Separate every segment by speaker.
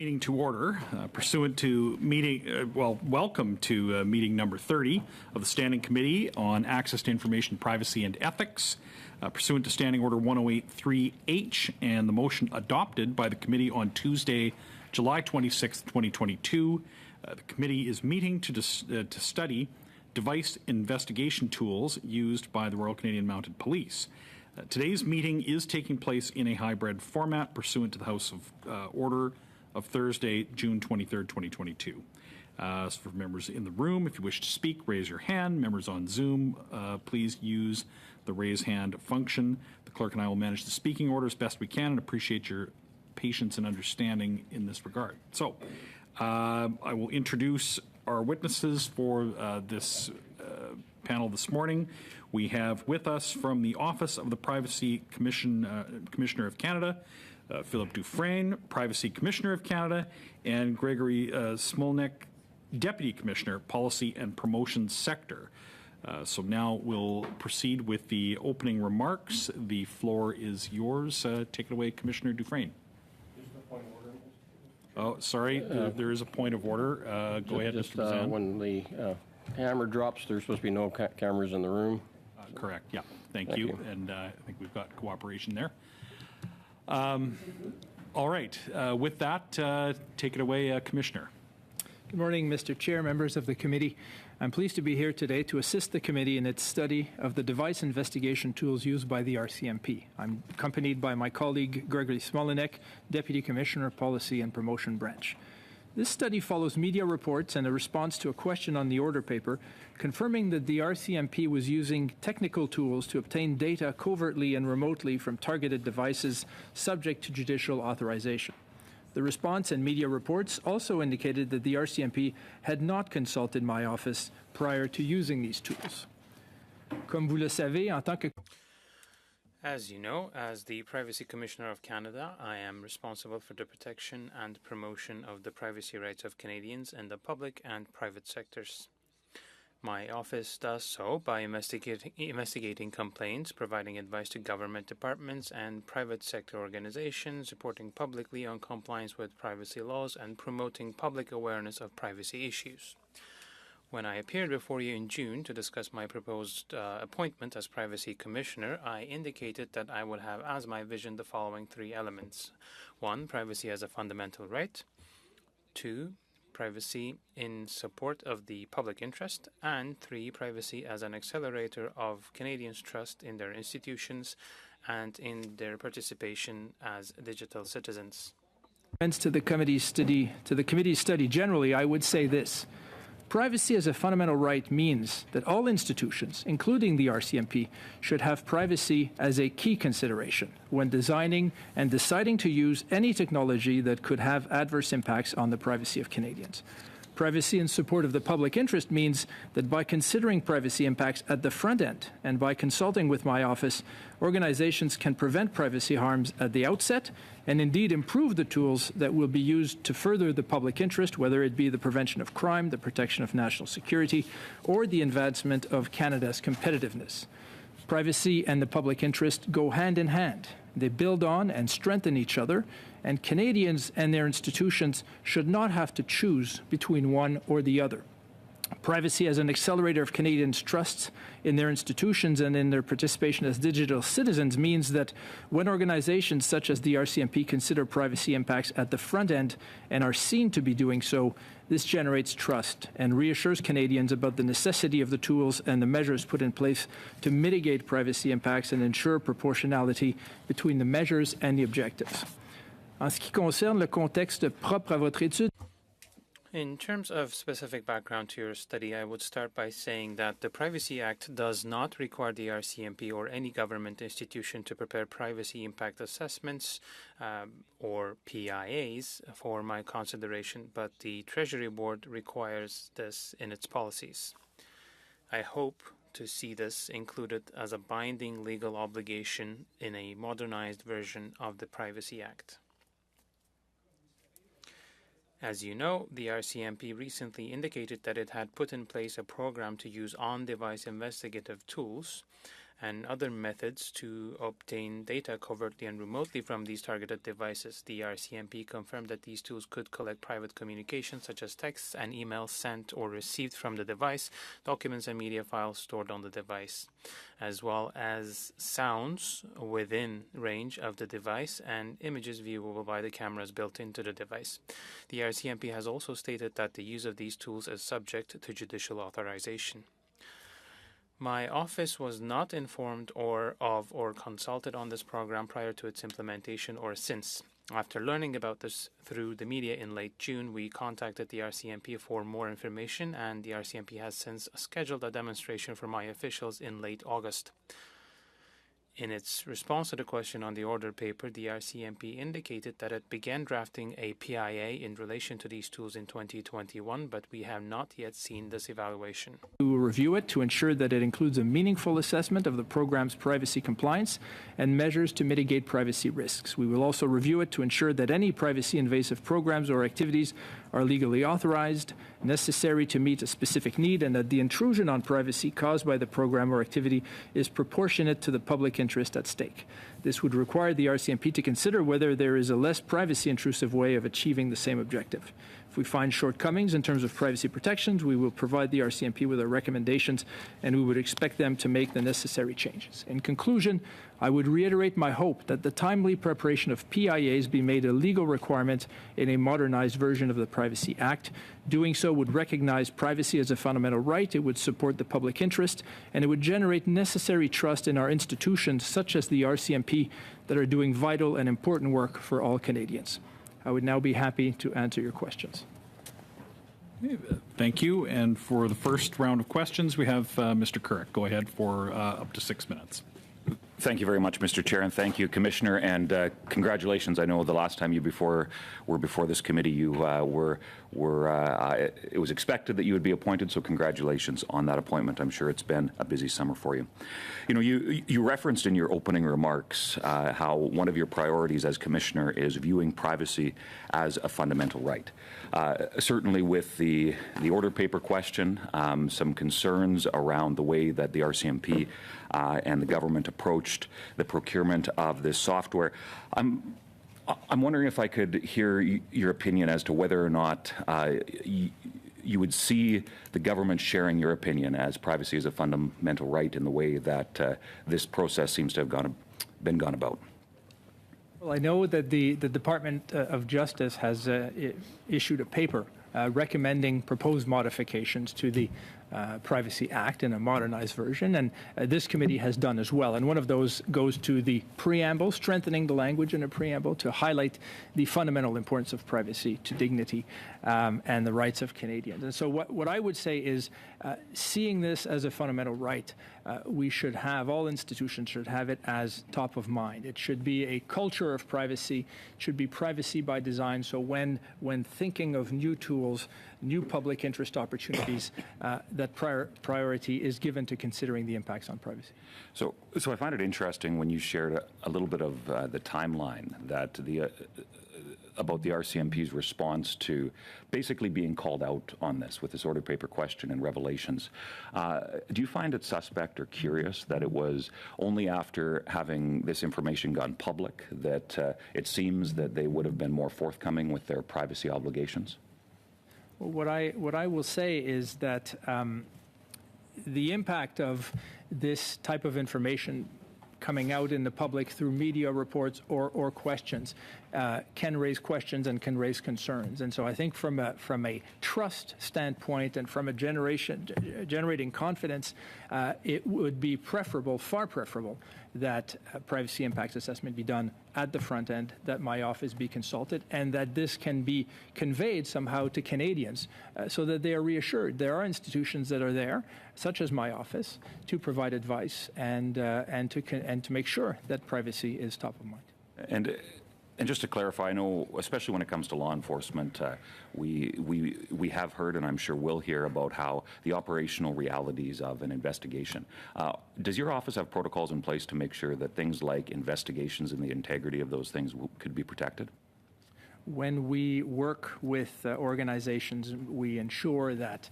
Speaker 1: Meeting to order, pursuant to meeting, welcome to meeting number 30 of the Standing Committee on Access to Information Privacy and Ethics, pursuant to Standing Order 1083H and the motion adopted by the committee on Tuesday, July 26, 2022. The committee is meeting to study device investigation tools used by the Royal Canadian Mounted Police. Today's meeting is taking place in a hybrid format pursuant to the House of Order of Thursday, June 23rd, 2022. So for members in the room, if you wish to speak, raise your hand. Members on Zoom, please use the raise hand function. The clerk and I will manage the speaking order as best we can and appreciate your patience and understanding in this regard. So I will introduce our witnesses for this panel this morning. We have with us from the Office of the Privacy Commissioner of Canada, Philip Dufresne, Privacy Commissioner of Canada, and Gregory Smolnik, Deputy Commissioner, Policy and Promotion Sector. So now we'll proceed with the opening remarks. The floor is yours. Take it away, Commissioner Dufresne. Oh, sorry, there is a point of order. Go ahead, Mr. Bazan.
Speaker 2: When the hammer drops, there's supposed to be no cameras in the room.
Speaker 1: Correct, yeah. Thank you. And I think we've got cooperation there. All right. With that, take it away, Commissioner.
Speaker 3: Good morning, Mr. Chair, members of the committee. I'm pleased to be here today to assist the committee in its study of the device investigation tools used by the RCMP. I'm accompanied by my colleague, Gregory Smolnik, Deputy Commissioner, Policy and Promotion Branch. This study follows media reports and a response to a question on the order paper, confirming that the RCMP was using technical tools to obtain data covertly and remotely from targeted devices subject to judicial authorization. The response and media reports also indicated that the RCMP had not consulted my office prior to using these tools. Comme vous le savez, en tant que
Speaker 4: As you know, as the Privacy Commissioner of Canada, I am responsible for the protection and promotion of the privacy rights of Canadians in the public and private sectors. My office does so by investigating complaints, providing advice to government departments and private sector organizations, reporting publicly on compliance with privacy laws, and promoting public awareness of privacy issues. When I appeared before you in June to discuss my proposed appointment as Privacy Commissioner, I indicated that I would have as my vision the following three elements. 1. Privacy as a fundamental right. 2. Privacy in support of the public interest. And 3. Privacy as an accelerator of Canadians' trust in their institutions and in their participation as digital citizens.
Speaker 3: To the committee's study generally, I would say this. Privacy as a fundamental right means that all institutions, including the RCMP, should have privacy as a key consideration when designing and deciding to use any technology that could have adverse impacts on the privacy of Canadians. Privacy in support of the public interest means that by considering privacy impacts at the front end and by consulting with my office, organizations can prevent privacy harms at the outset and indeed improve the tools that will be used to further the public interest, whether it be the prevention of crime, the protection of national security, or the advancement of Canada's competitiveness. Privacy and the public interest go hand in hand. They build on and strengthen each other, and Canadians and their institutions should not have to choose between one or the other. Privacy as an accelerator of Canadians' trust in their institutions and in their participation as digital citizens means that when organizations such as the RCMP consider privacy impacts at the front end and are seen to be doing so, this generates trust and reassures Canadians about the necessity of the tools and the measures put in place to mitigate privacy impacts and ensure proportionality between the measures and the objectives. En ce qui concerne le contexte propre à votre étude,
Speaker 4: in terms of specific background to your study, I would start by saying that the Privacy Act does not require the RCMP or any government institution to prepare privacy impact assessments or PIAs for my consideration, but the Treasury Board requires this in its policies. I hope to see this included as a binding legal obligation in a modernized version of the Privacy Act. As you know, the RCMP recently indicated that it had put in place a program to use on-device investigative tools, and other methods to obtain data covertly and remotely from these targeted devices. The RCMP confirmed that these tools could collect private communications such as texts and emails sent or received from the device, documents and media files stored on the device, as well as sounds within range of the device and images viewable by the cameras built into the device. The RCMP has also stated that the use of these tools is subject to judicial authorization. My office was not informed or consulted on this program prior to its implementation or since. After learning about this through the media in late June, we contacted the RCMP for more information, and the RCMP has since scheduled a demonstration for my officials in late August. In its response to the question on the order paper, the RCMP indicated that it began drafting a PIA in relation to these tools in 2021, but we have not yet seen this evaluation.
Speaker 3: We will review it to ensure that it includes a meaningful assessment of the program's privacy compliance and measures to mitigate privacy risks. We will also review it to ensure that any privacy-invasive programs or activities are legally authorized, necessary to meet a specific need, and that the intrusion on privacy caused by the program or activity is proportionate to the public interest at stake. This would require the RCMP to consider whether there is a less privacy-intrusive way of achieving the same objective. If we find shortcomings in terms of privacy protections, we will provide the RCMP with our recommendations, and we would expect them to make the necessary changes. In conclusion, I would reiterate my hope that the timely preparation of PIAs be made a legal requirement in a modernized version of the Privacy Act. Doing so would recognize privacy as a fundamental right, it would support the public interest, and it would generate necessary trust in our institutions, such as the RCMP, that are doing vital and important work for all Canadians. I would now be happy to answer your questions.
Speaker 1: Thank you. And for the first round of questions, we have Mr. Couric. Go ahead for up to 6 minutes.
Speaker 5: Thank you very much, Mr. Chair, and thank you, Commissioner, and congratulations. I know the last time you were before this committee, you it was expected that you would be appointed, so congratulations on that appointment. I'm sure it's been a busy summer for you. You know, you referenced in your opening remarks how one of your priorities as Commissioner is viewing privacy as a fundamental right. Certainly with the order paper question, some concerns around the way that the RCMP and the government approached the procurement of this software. I'm wondering if I could hear your opinion as to whether or not you would see the government sharing your opinion as privacy is a fundamental right in the way that this process seems to have been gone about.
Speaker 3: Well, I know that the Department of Justice has issued a paper recommending proposed modifications to the Privacy Act in a modernized version, and this committee has done as well. And one of those goes to the preamble, strengthening the language in a preamble to highlight the fundamental importance of privacy to dignity and the rights of Canadians. And so what I would say is seeing this as a fundamental right, we should have, all institutions should have it as top of mind. It should be a culture of privacy, it should be privacy by design, so when thinking of new tools, new public interest opportunities, that priority is given to considering the impacts on privacy.
Speaker 5: So I find it interesting when you shared a little bit of the timeline that about the RCMP's response to basically being called out on this with this order paper question and revelations. Do you find it suspect or curious that it was only after having this information gone public that it seems that they would have been more forthcoming with their privacy obligations?
Speaker 3: Well, what I will say is that the impact of this type of information coming out in the public through media reports or questions can raise questions and can raise concerns. And so I think from a trust standpoint and from a generating confidence, it would be preferable, far preferable, that privacy impacts assessment be done at the front end, that my office be consulted, and that this can be conveyed somehow to Canadians so that they are reassured. There are institutions that are there, such as my office, to provide advice and to make sure that privacy is top of mind.
Speaker 5: And just to clarify, I know, especially when it comes to law enforcement, we have heard, and I'm sure we'll hear about how the operational realities of an investigation. Does your office have protocols in place to make sure that things like investigations and the integrity of those things could be protected?
Speaker 3: when we work with organizations, we ensure that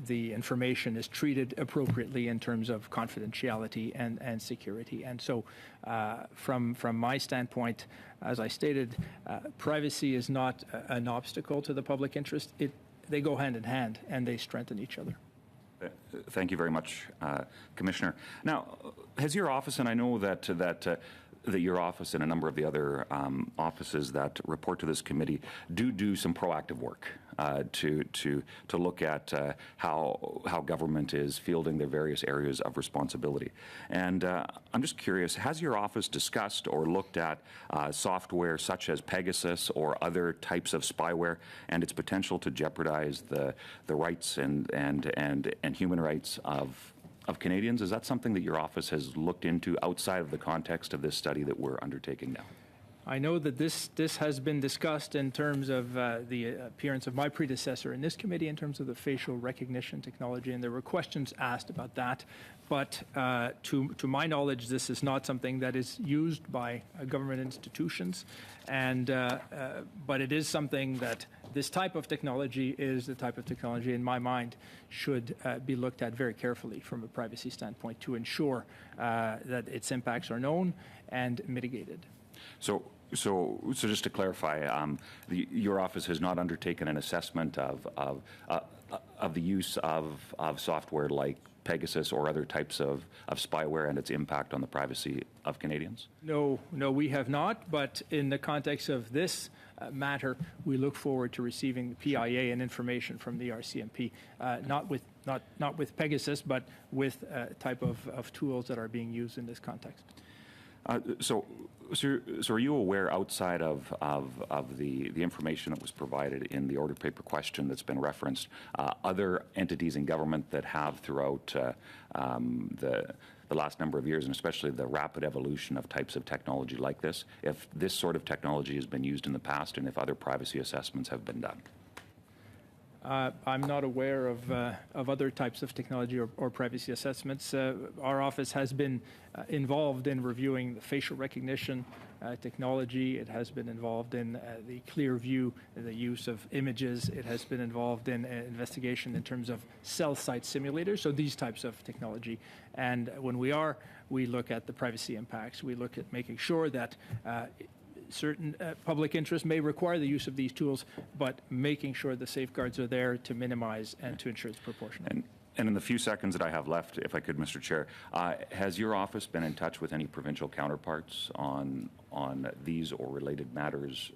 Speaker 3: the information is treated appropriately in terms of confidentiality and security. And so from my standpoint, as I stated, privacy is not an obstacle to the public interest. They go hand in hand and they strengthen each other.
Speaker 5: Thank you very much, Commissioner. Now, has your office, and I know that your office and a number of the other offices that report to this committee do some proactive work to look at how government is fielding their various areas of responsibility. And I'm just curious, has your office discussed or looked at software such as Pegasus or other types of spyware and its potential to jeopardize the rights and human rights of Canadians? Is that something that your office has looked into outside of the context of this study that we're undertaking now?
Speaker 3: I know that this has been discussed in terms of the appearance of my predecessor in this committee in terms of the facial recognition technology, and there were questions asked about that. But to my knowledge, this is not something that is used by government institutions, and but it is something that this type of technology is the type of technology, in my mind, should be looked at very carefully from a privacy standpoint to ensure that its impacts are known and mitigated.
Speaker 5: So just to clarify, your office has not undertaken an assessment of the use of software like Pegasus or other types of spyware and its impact on the privacy of Canadians? No,
Speaker 3: we have not. But in the context of this matter, we look forward to receiving the PIA and information from the RCMP, not with Pegasus, but with type of tools that are being used in this context.
Speaker 5: So are you aware, outside of the information that was provided in the order paper question that's been referenced, other entities in government that have throughout the last number of years, and especially the rapid evolution of types of technology like this, if this sort of technology has been used in the past and if other privacy assessments have been done?
Speaker 3: I'm not aware of other types of technology or privacy assessments. Our office has been involved in reviewing the facial recognition technology. It has been involved in the clear view, the use of images. It has been involved in investigation in terms of cell site simulators, so these types of technology. And when we look at the privacy impacts. We look at making sure that certain public interest may require the use of these tools, but making sure the safeguards are there to minimize and to ensure it's proportional.
Speaker 5: And in the few seconds that I have left, if I could, Mr. Chair, has your office been in touch with any provincial counterparts on these or related matters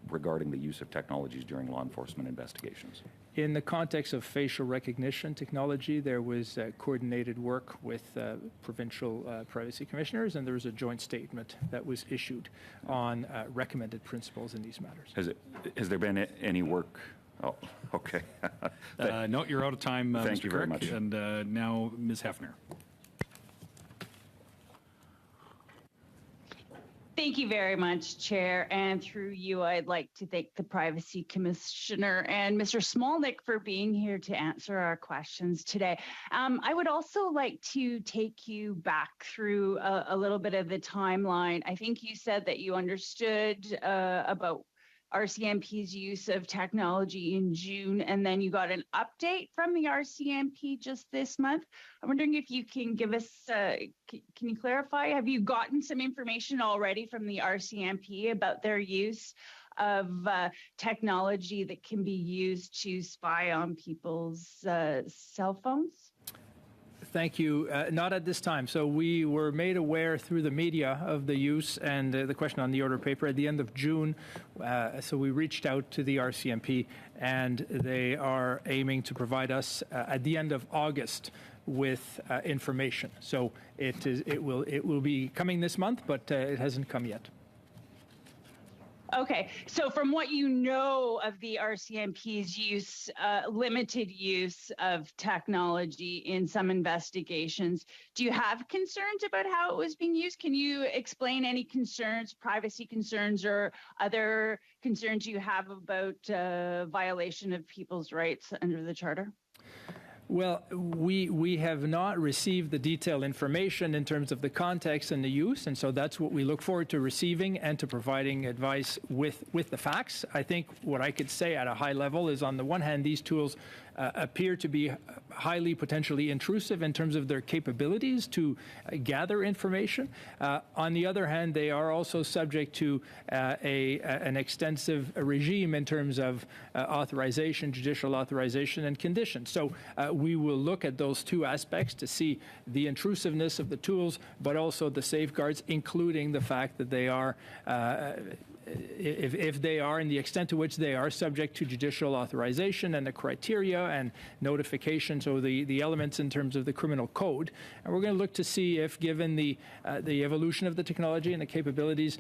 Speaker 5: regarding the use of technologies during law enforcement investigations?
Speaker 3: In the context of facial recognition technology, there was coordinated work with provincial privacy commissioners, and there was a joint statement that was issued on recommended principles in these matters.
Speaker 5: Has there been any work? Oh, okay.
Speaker 1: No, you're out of time,
Speaker 5: Thank
Speaker 1: Mr.
Speaker 5: you very much.
Speaker 1: And now Ms. Hefner.
Speaker 6: Thank you very much, Chair. And through you, I'd like to thank the Privacy Commissioner and Mr. Smolnik for being here to answer our questions today. I would also like to take you back through a little bit of the timeline. I think you said that you understood about RCMP's use of technology in June, and then you got an update from the RCMP just this month. I'm wondering if you can give us, can you clarify, have you gotten some information already from the RCMP about their use of technology that can be used to spy on people's cell phones?
Speaker 3: Thank you. Not at this time. So we were made aware through the media of the use and the question on the order paper at the end of June. So we reached out to the RCMP, and they are aiming to provide us at the end of August with information. So it will be coming this month, but it hasn't come yet.
Speaker 6: Okay, so from what you know of the RCMP's use, limited use of technology in some investigations, do you have concerns about how it was being used? Can you explain any concerns, privacy concerns, or other concerns you have about violation of people's rights under the Charter?
Speaker 3: Well, we have not received the detailed information in terms of the context and the use, and so that's what we look forward to receiving and to providing advice with the facts. I think what I could say at a high level is, on the one hand, these tools appear to be highly potentially intrusive in terms of their capabilities to gather information. On the other hand, they are also subject to an extensive regime in terms of authorization, judicial authorization, and conditions. So we will look at those two aspects to see the intrusiveness of the tools, but also the safeguards, including the fact that they are if they are, and the extent to which they are subject to judicial authorization and the criteria and notification, so the elements in terms of the criminal code. And we're going to look to see if, given the evolution of the technology and the capabilities,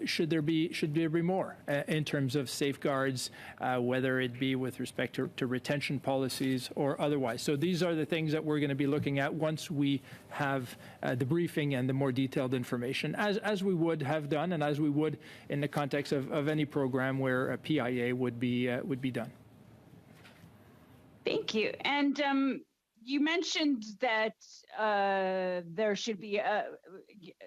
Speaker 3: should there be more in terms of safeguards, whether it be with respect to retention policies or otherwise. So these are the things that we're going to be looking at once we have the briefing and the more detailed information, as we would have done and as we would in the context of any program where a PIA would be done.
Speaker 6: Thank you. And you mentioned that there should be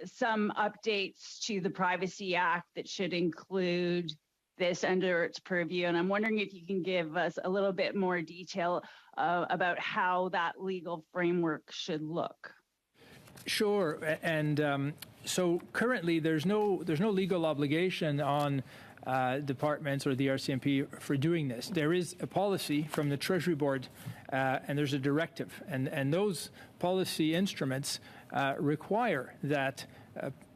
Speaker 6: some updates to the Privacy Act that should include this under its purview. And I'm wondering if you can give us a little bit more detail about how that legal framework should look.
Speaker 3: Sure, and so currently there's no legal obligation on departments or the RCMP for doing this. There is a policy from the Treasury Board, and there's a directive, and those policy instruments require that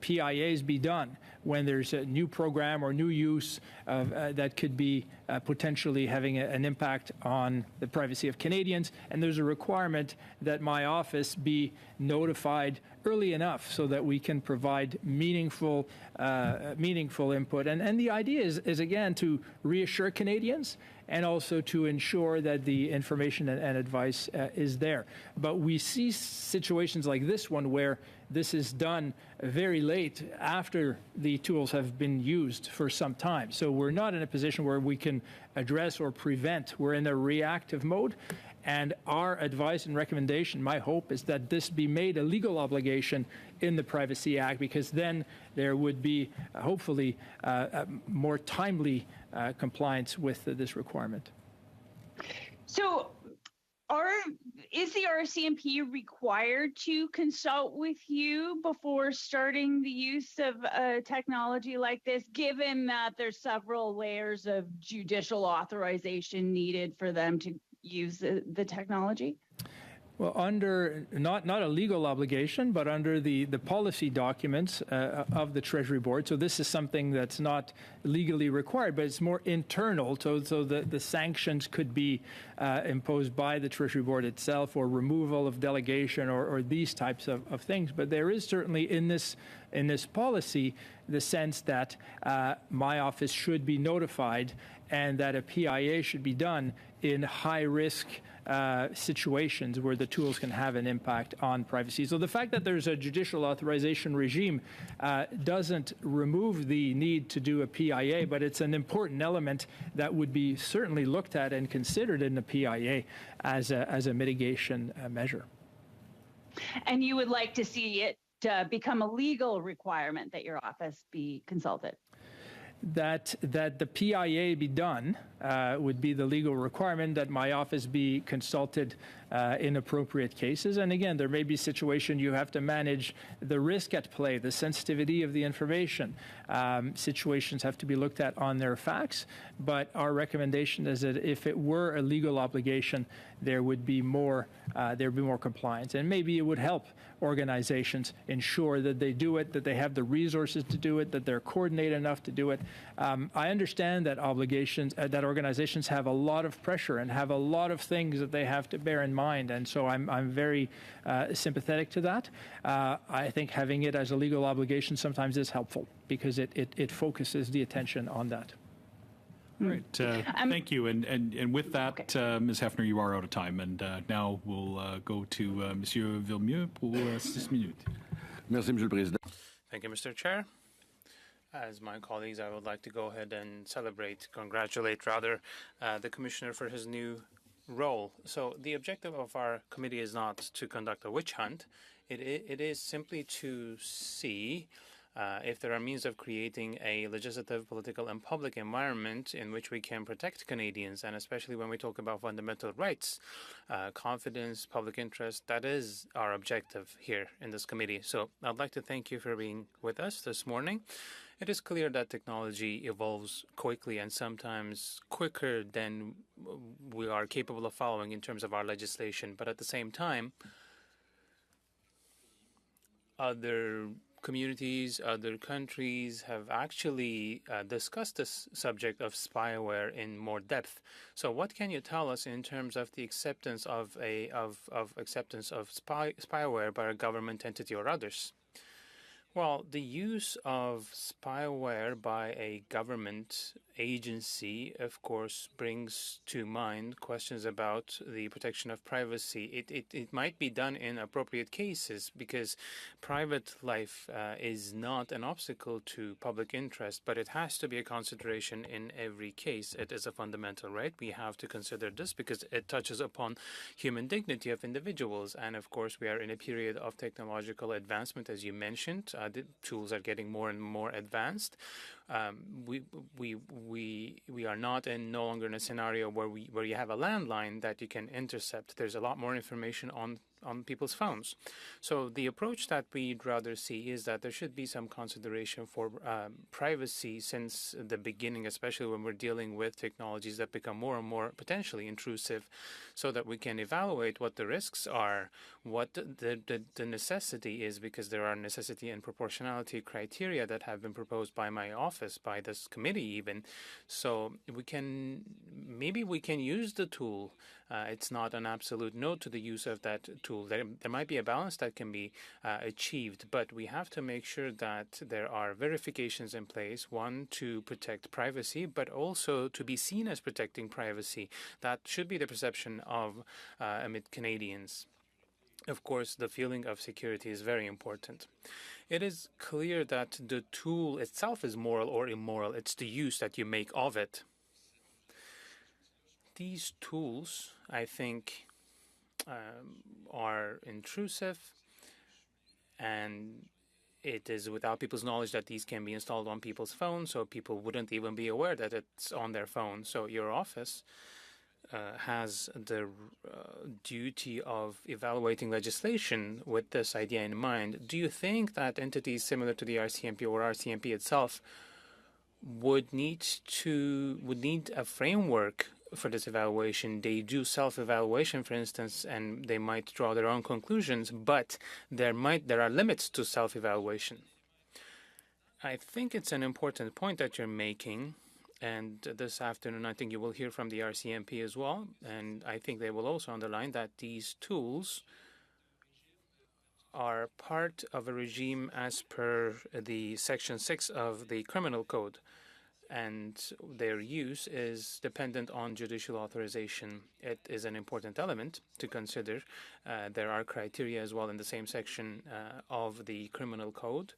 Speaker 3: PIAs be done when there's a new program or new use of, that could be potentially having an impact on the privacy of Canadians. And there's a requirement that my office be notified early enough so that we can provide meaningful input. And the idea is again, to reassure Canadians and also to ensure that the information and advice is there. But we see situations like this one where this is done very late after the tools have been used for some time. So we're not in a position where we can address or prevent. We're in a reactive mode. And our advice and recommendation, my hope, is that this be made a legal obligation in the Privacy Act, because then there would be, hopefully, more timely compliance with this requirement. So
Speaker 6: is the RCMP required to consult with you before starting the use of technology like this, given that there's several layers of judicial authorization needed for them to use the technology?
Speaker 3: Well, under not a legal obligation, but under the policy documents of the Treasury Board. So this is something that's not legally required, but it's more internal. So the sanctions could be imposed by the Treasury Board itself, or removal of delegation, or these types of things. But there is certainly in this policy the sense that my office should be notified, and that a PIA should be done in high-risk situations where the tools can have an impact on privacy. So the fact that there's a judicial authorization regime doesn't remove the need to do a PIA, but it's an important element that would be certainly looked at and considered in the PIA as a mitigation measure.
Speaker 6: And you would like to see it become a legal requirement that your office be consulted?
Speaker 3: That the PIA be done would be the legal requirement, that my office be consulted in appropriate cases. And again, there may be situations you have to manage the risk at play, the sensitivity of the information. Situations have to be looked at on their facts, but our recommendation is that if it were a legal obligation, there would be more compliance, and maybe it would help organizations ensure that they do it, that they have the resources to do it, that they're coordinated enough to do it. I understand that that organizations have a lot of pressure and have a lot of things that they have to bear in mind, and so I'm very sympathetic to that. I think having it as a legal obligation sometimes is helpful, because it focuses the attention on that.
Speaker 1: All right. Thank you. And with that, okay. Ms. Hefner, you are out of time. And now we'll go to Monsieur Villemeux pour 6 minutes.
Speaker 7: Merci, Monsieur le Président.
Speaker 4: Thank you, Mr. Chair. As my colleagues, I would like to go ahead and congratulate, the Commissioner for his new role. So the objective of our committee is not to conduct a witch hunt. It is simply to see if there are means of creating a legislative, political, and public environment in which we can protect Canadians, and especially when we talk about fundamental rights, confidence, public interest, that is our objective here in this committee. So I'd like to thank you for being with us this morning. It is clear that technology evolves quickly and sometimes quicker than we are capable of following in terms of our legislation. But at the same time, other communities, other countries have actually discussed this subject of spyware in more depth. So, what can you tell us in terms of the acceptance of spyware by a government entity or others? Well, the use of spyware by a government agency, of course, brings to mind questions about the protection of privacy. It might be done in appropriate cases because private life is not an obstacle to public interest, but it has to be a consideration in every case. It is a fundamental right. We have to consider this because it touches upon human dignity of individuals. And of course, we are in a period of technological advancement, as you mentioned. The tools are getting more and more advanced. We are not no longer in a scenario where you have a landline that you can intercept. There's a lot more information on people's phones. So the approach that we'd rather see is that there should be some consideration for privacy since the beginning, especially when we're dealing with technologies that become more and more potentially intrusive, so that we can evaluate what the risks are, what the necessity is, because there are necessity and proportionality criteria that have been proposed by my office, by this committee even. So maybe we can use the tool. It's not an absolute no to the use of that tool. There might be a balance that can be achieved, but we have to make sure that there are verifications in place, one, to protect privacy, but also to be seen as protecting privacy. That should be the perception of amid Canadians. Of course, the feeling of security is very important. It is clear that the tool itself is moral or immoral. It's the use that you make of it. These tools, I think, are intrusive, and it is without people's knowledge that these can be installed on people's phones, so people wouldn't even be aware that it's on their phone. So your office has the duty of evaluating legislation with this idea in mind. Do you think that entities similar to the RCMP or RCMP itself would need a framework for this evaluation? They do self-evaluation, for instance, and they might draw their own conclusions, but there are limits to self-evaluation. I think it's an important point that you're making. And this afternoon, I think you will hear from the RCMP as well. And I think they will also underline that these tools are part of a regime as per the Section 6 of the Criminal Code. And their use is dependent on judicial authorization. It is an important element to consider. There are criteria as well in the same section of the Criminal Code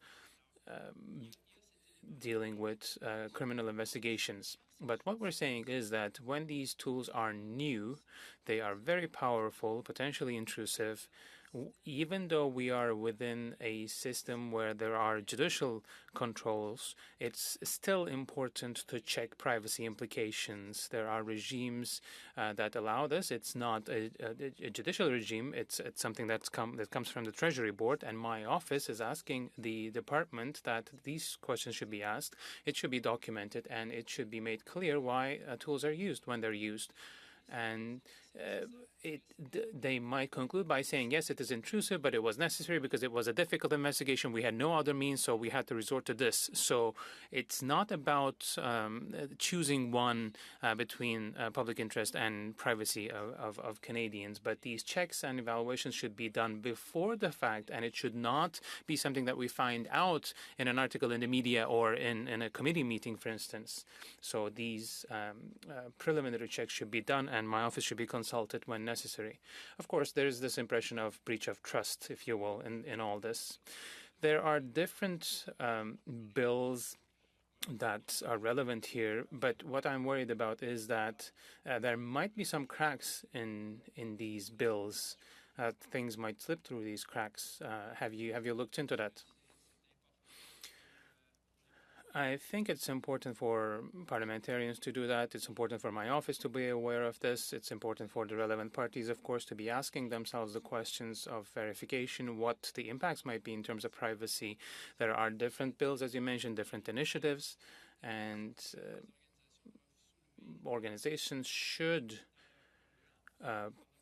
Speaker 4: dealing with criminal investigations. But what we're saying is that when these tools are new, they are very powerful, potentially intrusive. Even though we are within a system where there are judicial controls, it's still important to check privacy implications. There are regimes that allow this. It's not a judicial regime. It's something that comes from the Treasury Board, and my office is asking the department that these questions should be asked. It should be documented, and it should be made clear why tools are used when they're used. And they might conclude by saying, yes, it is intrusive, but it was necessary because it was a difficult investigation. We had no other means, so we had to resort to this. So it's not about choosing one between public interest and privacy of Canadians, but these checks and evaluations should be done before the fact, and it should not be something that we find out in an article in the media or in a committee meeting, for instance. So these preliminary checks should be done, and my office should be consulted when necessary. Of course, there is this impression of breach of trust, if you will, in all this. There are different bills that are relevant here. But what I'm worried about is that there might be some cracks in these bills. Things might slip through these cracks. Have you looked into that? I think it's important for parliamentarians to do that. It's important for my office to be aware of this. It's important for the relevant parties, of course, to be asking themselves the questions of verification, what the impacts might be in terms of privacy. There are different bills, as you mentioned, different initiatives, and organizations should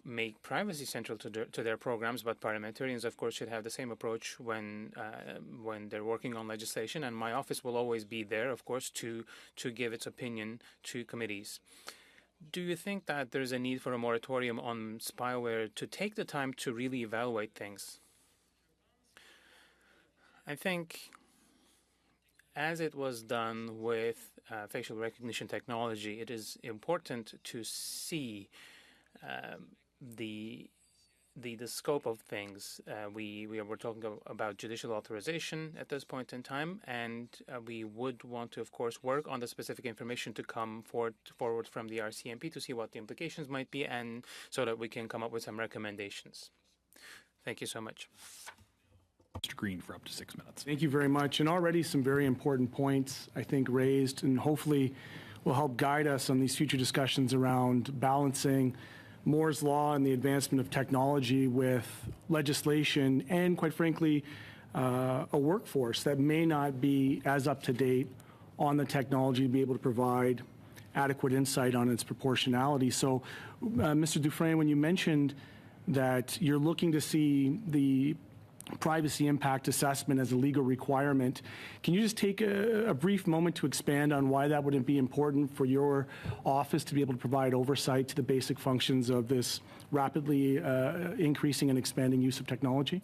Speaker 4: make privacy central to their programs, but parliamentarians, of course, should have the same approach when they're working on legislation. And my office will always be there, of course, to give its opinion to committees. Do you think that there's a need for a moratorium on spyware to take the time to really evaluate things? I think, as it was done with facial recognition technology, it is important to see the scope of things. We were talking about judicial authorization at this point in time, and we would want to, of course, work on the specific information to come forward from the RCMP to see what the implications might be, and so that we can come up with some recommendations. Thank you so much.
Speaker 1: Mr. Green for up to 6 minutes.
Speaker 7: Thank you very much. And already some very important points, I think, raised, and hopefully will help guide us on these future discussions around balancing Moore's Law and the advancement of technology with legislation and, quite frankly, a workforce that may not be as up to date on the technology to be able to provide adequate insight on its proportionality. So, Mr. Dufresne, when you mentioned that you're looking to see the privacy impact assessment as a legal requirement, can you just take a brief moment to expand on why that wouldn't be important for your office to be able to provide oversight to the basic functions of this rapidly increasing and expanding use of technology?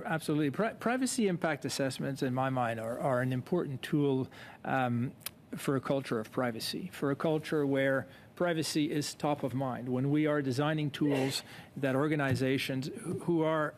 Speaker 3: Absolutely. Privacy impact assessments, in my mind, are an important tool for a culture of privacy, for a culture where privacy is top of mind. When we are designing tools that organizations who are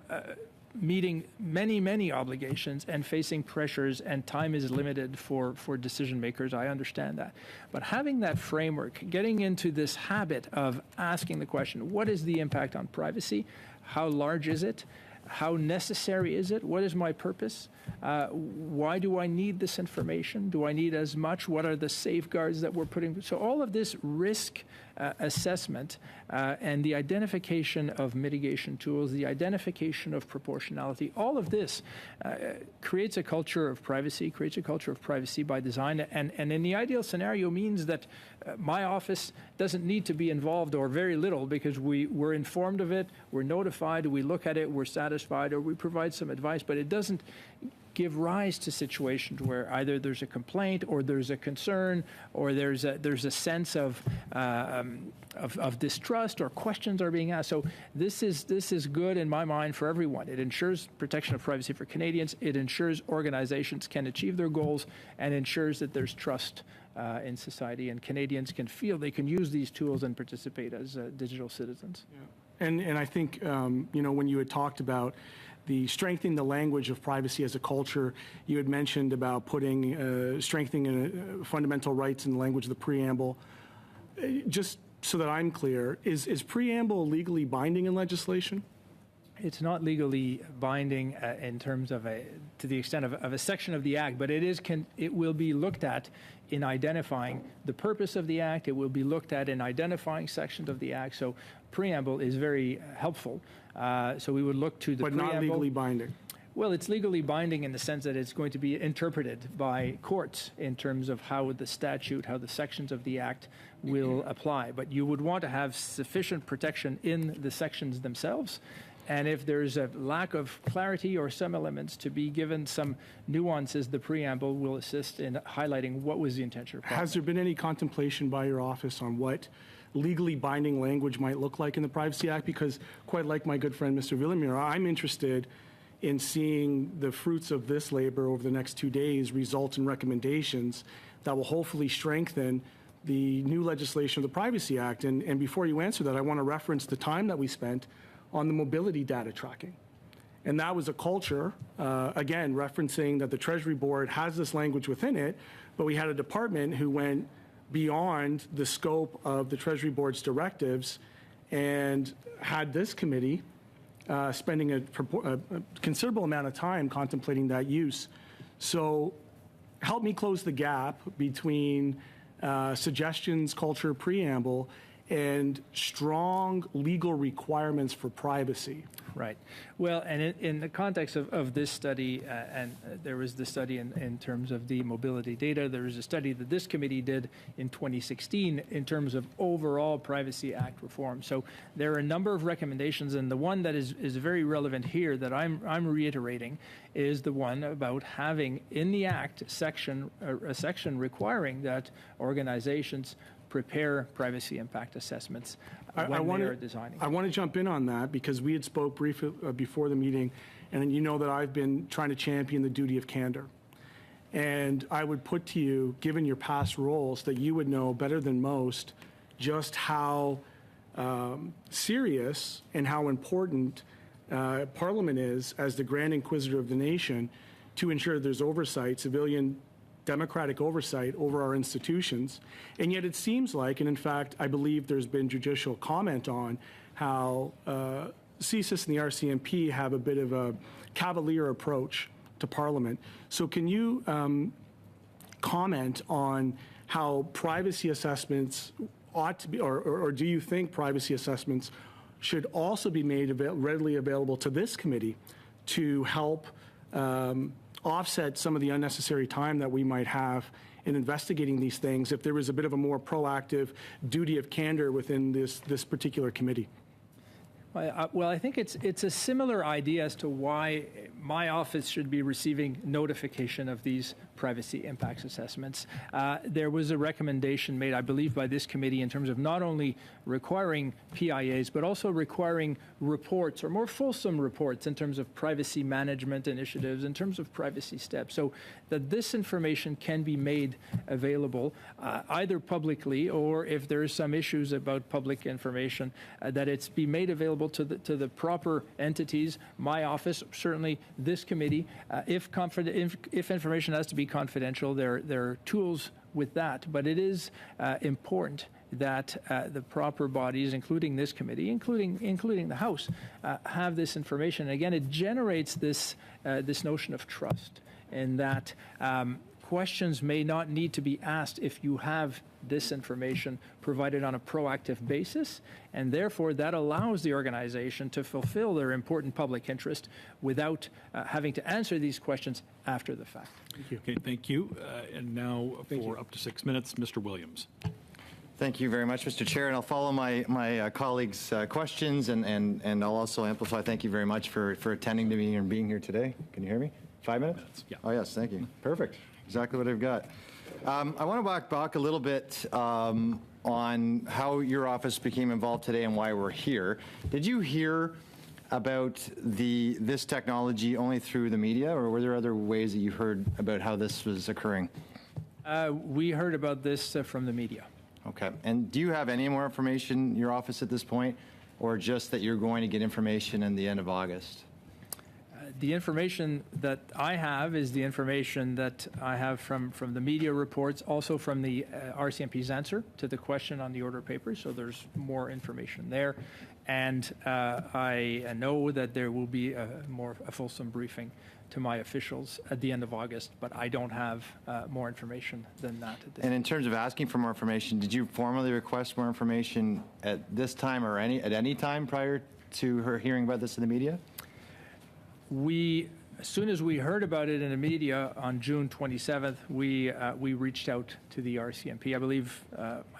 Speaker 3: meeting many obligations and facing pressures, and time is limited for decision makers, I understand that. But having that framework, getting into this habit of asking the question, what is the impact on privacy? How large is it? How necessary is it? What is my purpose? Why do I need this information? Do I need as much? What are the safeguards that we're putting? So all of this risk assessment and the identification of mitigation tools, the identification of proportionality, all of this creates a culture of privacy, by design. And in the ideal scenario means that my office doesn't need to be involved, or very little, because we're informed of it, we're notified, we look at it, we're satisfied, or we provide some advice, but it doesn't give rise to situations where either there's a complaint, or there's a concern, or there's a sense of distrust, or questions are being asked. So this is good in my mind for everyone. It ensures protection of privacy for Canadians. It ensures organizations can achieve their goals, and ensures that there's trust in society, and Canadians can feel they can use these tools and participate as digital citizens.
Speaker 7: Yeah. And I think when you had talked about the strengthening the language of privacy as a culture, you had mentioned about putting strengthening fundamental rights in the language of the preamble. Just so that I'm clear, is preamble legally binding in legislation?
Speaker 3: It's not legally binding in terms of to the extent of a section of the Act, but it will be looked at in identifying the purpose of the Act. It will be looked at in identifying sections of the Act. So preamble is very helpful. So we would look to the preamble.
Speaker 7: But not legally binding.
Speaker 3: Well, it's legally binding in the sense that it's going to be interpreted by courts in terms of how the statute, how the sections of the Act will apply. But you would want to have sufficient protection in the sections themselves. And if there's a lack of clarity or some elements to be given some nuances, the preamble will assist in highlighting what was the intention of Parliament.
Speaker 7: Has there been any contemplation by your office on what legally binding language might look like in the Privacy Act? Because quite like my good friend Mr. Villemure, I'm interested in seeing the fruits of this labor over the next 2 days result in recommendations that will hopefully strengthen the new legislation of the Privacy Act. And before you answer that, I want to reference the time that we spent on the mobility data tracking. And that was a culture, again, referencing that the Treasury Board has this language within it, but we had a department who went beyond the scope of the Treasury Board's directives and had this committee spending a considerable amount of time contemplating that use. So help me close the gap between suggestions, culture, preamble, and strong legal requirements for privacy.
Speaker 3: Right. Well, and in the context of this study, and there was the study in terms of the mobility data, there was a study that this committee did in 2016 in terms of overall Privacy Act reform. So there are a number of recommendations, and the one that is very relevant here that I'm reiterating is the one about having in the Act a section requiring that organizations prepare privacy impact assessments when they are designing.
Speaker 7: I want to jump in on that because we had spoke briefly before the meeting, and you know that I've been trying to champion the duty of candor. And I would put to you, given your past roles, that you would know better than most just how serious and how important Parliament is as the Grand Inquisitor of the nation to ensure there's oversight, civilian democratic oversight over our institutions. And yet it seems like, and in fact, I believe there's been judicial comment on how CSIS and the RCMP have a bit of a cavalier approach to Parliament. So can you comment on how privacy assessments ought to be, or do you think privacy assessments should also be made readily available to this committee to help offset some of the unnecessary time that we might have in investigating these things if there was a bit of a more proactive duty of candor within this particular committee?
Speaker 3: Well, I think it's a similar idea as to why my office should be receiving notification of these privacy impacts assessments. There was a recommendation made, I believe, by this committee in terms of not only requiring PIAs, but also requiring reports or more fulsome reports in terms of privacy management initiatives, in terms of privacy steps, so that this information can be made available either publicly or if there are some issues about public information, that it's be made available to the proper entities, my office, certainly this committee. If information has to be confidential, there are tools with that, but it is important that the proper bodies, including this committee, including the House, have this information. And again, it generates this notion of trust, in that questions may not need to be asked if you have this information provided on a proactive basis, and therefore that allows the organization to fulfill their important public interest without having to answer these questions after the fact.
Speaker 7: Thank you.
Speaker 1: Okay, thank you. And now for up to 6 minutes, Mr. Williams.
Speaker 8: Thank you very much, Mr. Chair, and I'll follow my colleagues' questions, and I'll also amplify. Thank you very much for attending to me and being here today. Can you hear me? 5 minutes?
Speaker 1: Yeah.
Speaker 8: Oh, yes, thank you. Perfect. Exactly what I've got. I want to walk back a little bit on how your office became involved today and why we're here. Did you hear about this technology only through the media, or were there other ways that you heard about how this was occurring?
Speaker 3: We heard about this from the media.
Speaker 8: Okay. And do you have any more information in your office at this point, or just that you're going to get information in the end of August?
Speaker 3: The information that I have is the information that I have from the media reports, also from the RCMP's answer to the question on the order papers, so there's more information there. And I know that there will be a fulsome briefing to my officials at the end of August, but I don't have more information than that.
Speaker 8: And in terms of asking for more information, did you formally request more information at this time or at any time prior to her hearing about this in the media?
Speaker 3: As soon as we heard about it in the media on June 27th, we reached out to the RCMP. I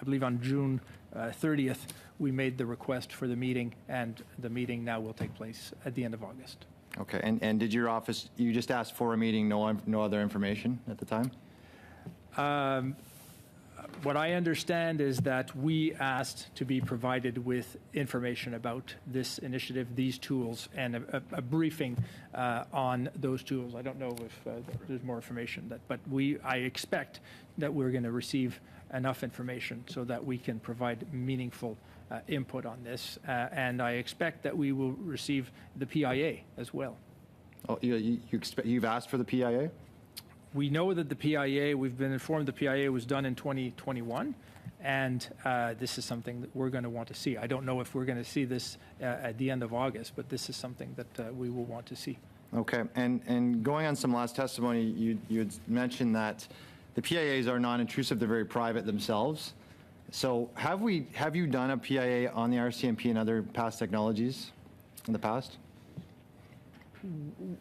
Speaker 3: believe on June 30th, we made the request for the meeting, and the meeting now will take place at the end of August.
Speaker 8: Okay, and did your office, you just asked for a meeting, no other information at the time?
Speaker 3: What I understand is that we asked to be provided with information about this initiative, these tools, and a briefing on those tools. I don't know if there's more information, but I expect that we're going to receive enough information so that we can provide meaningful input on this, and I expect that we will receive the PIA as well.
Speaker 8: Oh, you've asked for the PIA?
Speaker 3: We know that the PIA, we've been informed the PIA was done in 2021, and this is something that we're going to want to see. I don't know if we're going to see this at the end of August, but this is something that we will want to see.
Speaker 8: Okay, and going on some last testimony, you had mentioned that the PIAs are non-intrusive, they're very private themselves. So have you done a PIA on the RCMP and other past technologies in the past?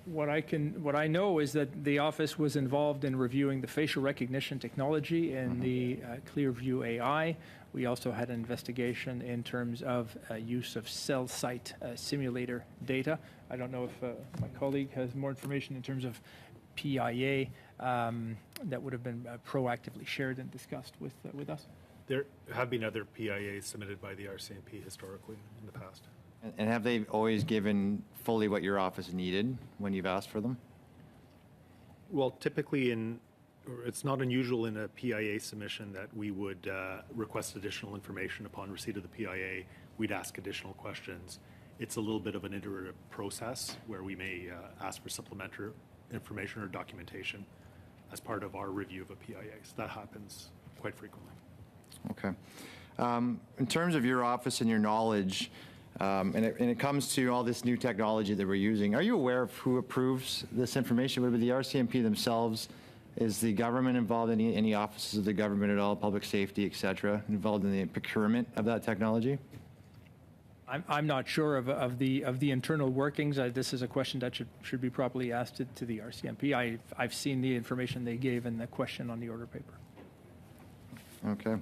Speaker 3: What I know is that the office was involved in reviewing the facial recognition technology in the Clearview AI. We also had an investigation in terms of use of cell site simulator data. I don't know if my colleague has more information in terms of PIA that would have been proactively shared and discussed with us.
Speaker 9: There have been other PIAs submitted by the RCMP historically in the past.
Speaker 8: And have they always given fully what your office needed when you've asked for them?
Speaker 9: Well, typically it's not unusual in a PIA submission that we would request additional information upon receipt of the PIA. We'd ask additional questions. It's a little bit of an iterative process where we may ask for supplementary information or documentation as part of our review of a PIA. So that happens quite frequently.
Speaker 8: Okay. In terms of your office and your knowledge, and it comes to all this new technology that we're using, are you aware of who approves this information? Would it be the RCMP themselves? Is the government involved, any offices of the government at all, public safety, et cetera, involved in the procurement of that technology?
Speaker 3: I'm not sure of the internal workings. This is a question that should be properly asked to the RCMP. I've seen the information they gave in the question on the order paper.
Speaker 8: Okay.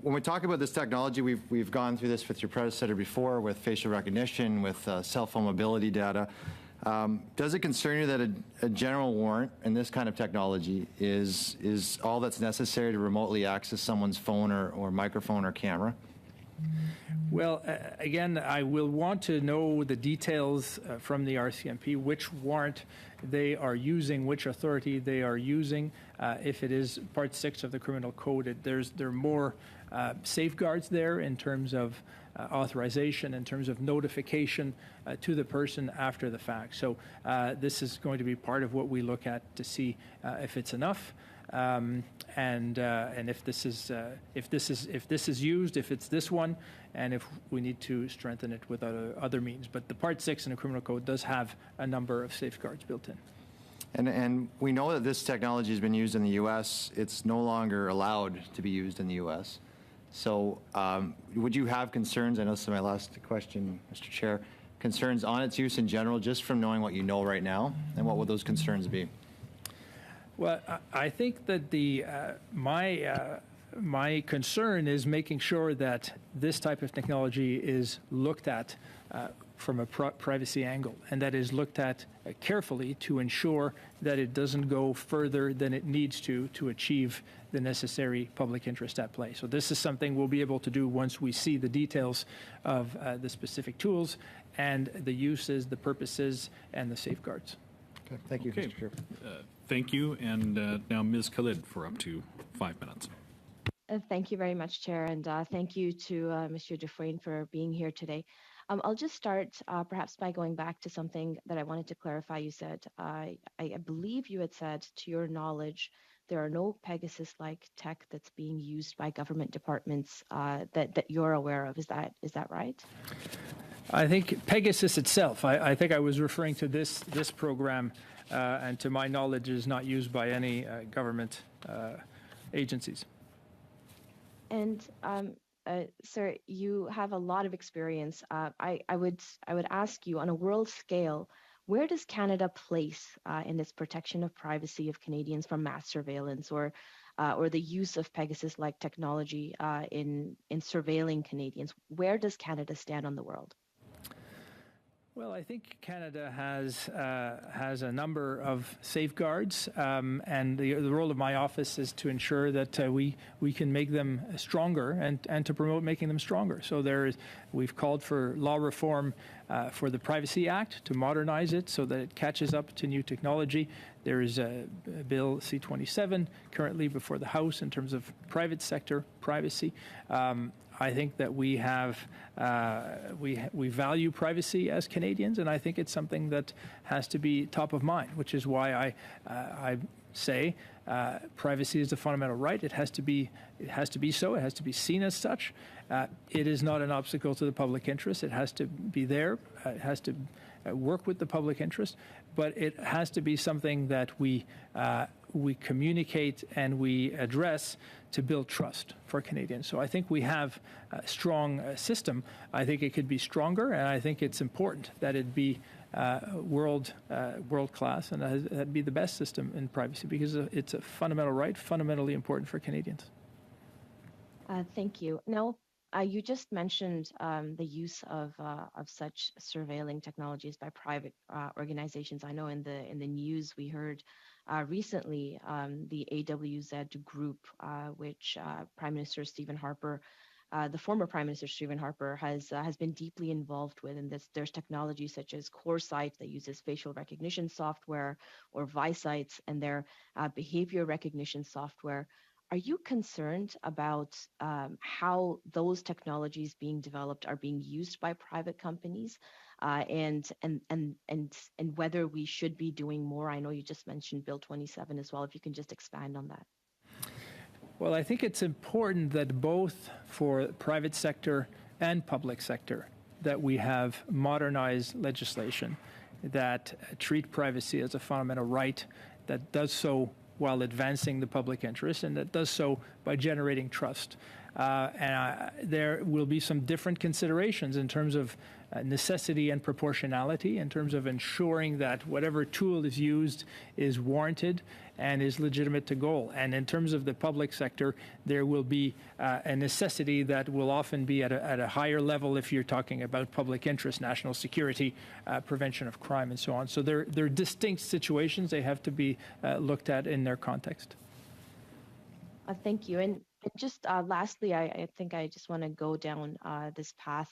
Speaker 8: When we talk about this technology, we've gone through this with your predecessor before, with facial recognition, with cell phone mobility data. Does it concern you that a general warrant in this kind of technology is all that's necessary to remotely access someone's phone or microphone or camera?
Speaker 3: Well, again, I will want to know the details from the RCMP, which warrant they are using, which authority they are using. If it is Part 6 of the Criminal Code, there are more safeguards there in terms of authorization, in terms of notification to the person after the fact. So this is going to be part of what we look at to see if it's enough. And if this is used, if it's this one, and if we need to strengthen it with other means. But the Part 6 in the Criminal Code does have a number of safeguards built in.
Speaker 8: And we know that this technology has been used in the U.S. It's no longer allowed to be used in the U.S. So would you have concerns, I know this is my last question, Mr. Chair, concerns on its use in general, just from knowing what you know right now, and what would those concerns be?
Speaker 3: Well, I think that my concern is making sure that this type of technology is looked at from a privacy angle, and that is looked at carefully to ensure that it doesn't go further than it needs to achieve the necessary public interest at play. So this is something we'll be able to do once we see the details of the specific tools and the uses, the purposes, and the safeguards.
Speaker 8: Okay, thank you, Mr. Chair.
Speaker 1: Thank you. And now Ms. Khalid for up to 5 minutes.
Speaker 10: Thank you very much, Chair, and thank you to Mr. Dufresne for being here today. I'll just start perhaps by going back to something that I wanted to clarify. You said, I believe you had said, to your knowledge, there are no Pegasus-like tech that's being used by government departments that you're aware of. Is that right?
Speaker 3: I think Pegasus itself, I think I was referring to this program, and to my knowledge is not used by any government agencies.
Speaker 10: And sir, you have a lot of experience. I would ask you, on a world scale, where does Canada place in its protection of privacy of Canadians from mass surveillance or the use of Pegasus-like technology in surveilling Canadians? Where does Canada stand on the world?
Speaker 3: Well, I think Canada has a number of safeguards, and the role of my office is to ensure that we can make them stronger and to promote making them stronger. So we've called for law reform for the Privacy Act to modernize it so that it catches up to new technology. There is a Bill C-27 currently before the House in terms of private sector privacy. I think that we have we value privacy as Canadians, and I think it's something that has to be top of mind, which is why I say privacy is a fundamental right. It has to be so. It has to be seen as such. It is not an obstacle to the public interest. It has to be there. It has to work with the public interest, but it has to be something that we communicate and we address to build trust for Canadians. So I think we have a strong system. I think it could be stronger, and I think it's important that it be world class, and that be the best system in privacy, because it's a fundamental right, fundamentally important for Canadians.
Speaker 10: Thank you. Now, you just mentioned the use of such surveilling technologies by private organizations. I know in the news we heard recently the AWZ group, which Prime Minister Stephen Harper, the former Prime Minister Stephen Harper, has been deeply involved with. And there's technology such as Coresight that uses facial recognition software, or Visight and their behavior recognition software. Are you concerned about how those technologies being developed are being used by private companies, and whether we should be doing more? I know you just mentioned Bill 27 as well. If you can just expand on that.
Speaker 3: Well, I think it's important that both for private sector and public sector that we have modernized legislation that treat privacy as a fundamental right, that does so while advancing the public interest, and that does so by generating trust. There will be some different considerations in terms of necessity and proportionality, in terms of ensuring that whatever tool is used is warranted and is legitimate to goal. And in terms of the public sector, there will be a necessity that will often be at a higher level if you're talking about public interest, national security, prevention of crime, and so on. So they're distinct situations. They have to be looked at in their context.
Speaker 10: Thank you. And just lastly, I think I just want to go down this path.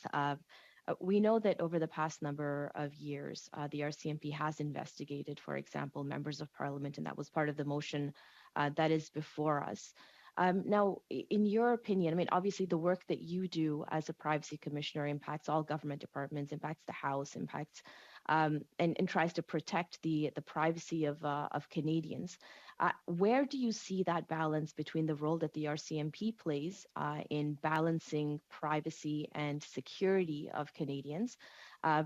Speaker 10: We know that over the past number of years, the RCMP has investigated, for example, members of parliament, and that was part of the motion that is before us. Now, in your opinion, I mean, obviously the work that you do as a privacy commissioner impacts all government departments, impacts the House, impacts and tries to protect the privacy of Canadians. Where do you see that balance between the role that the RCMP plays in balancing privacy and security of Canadians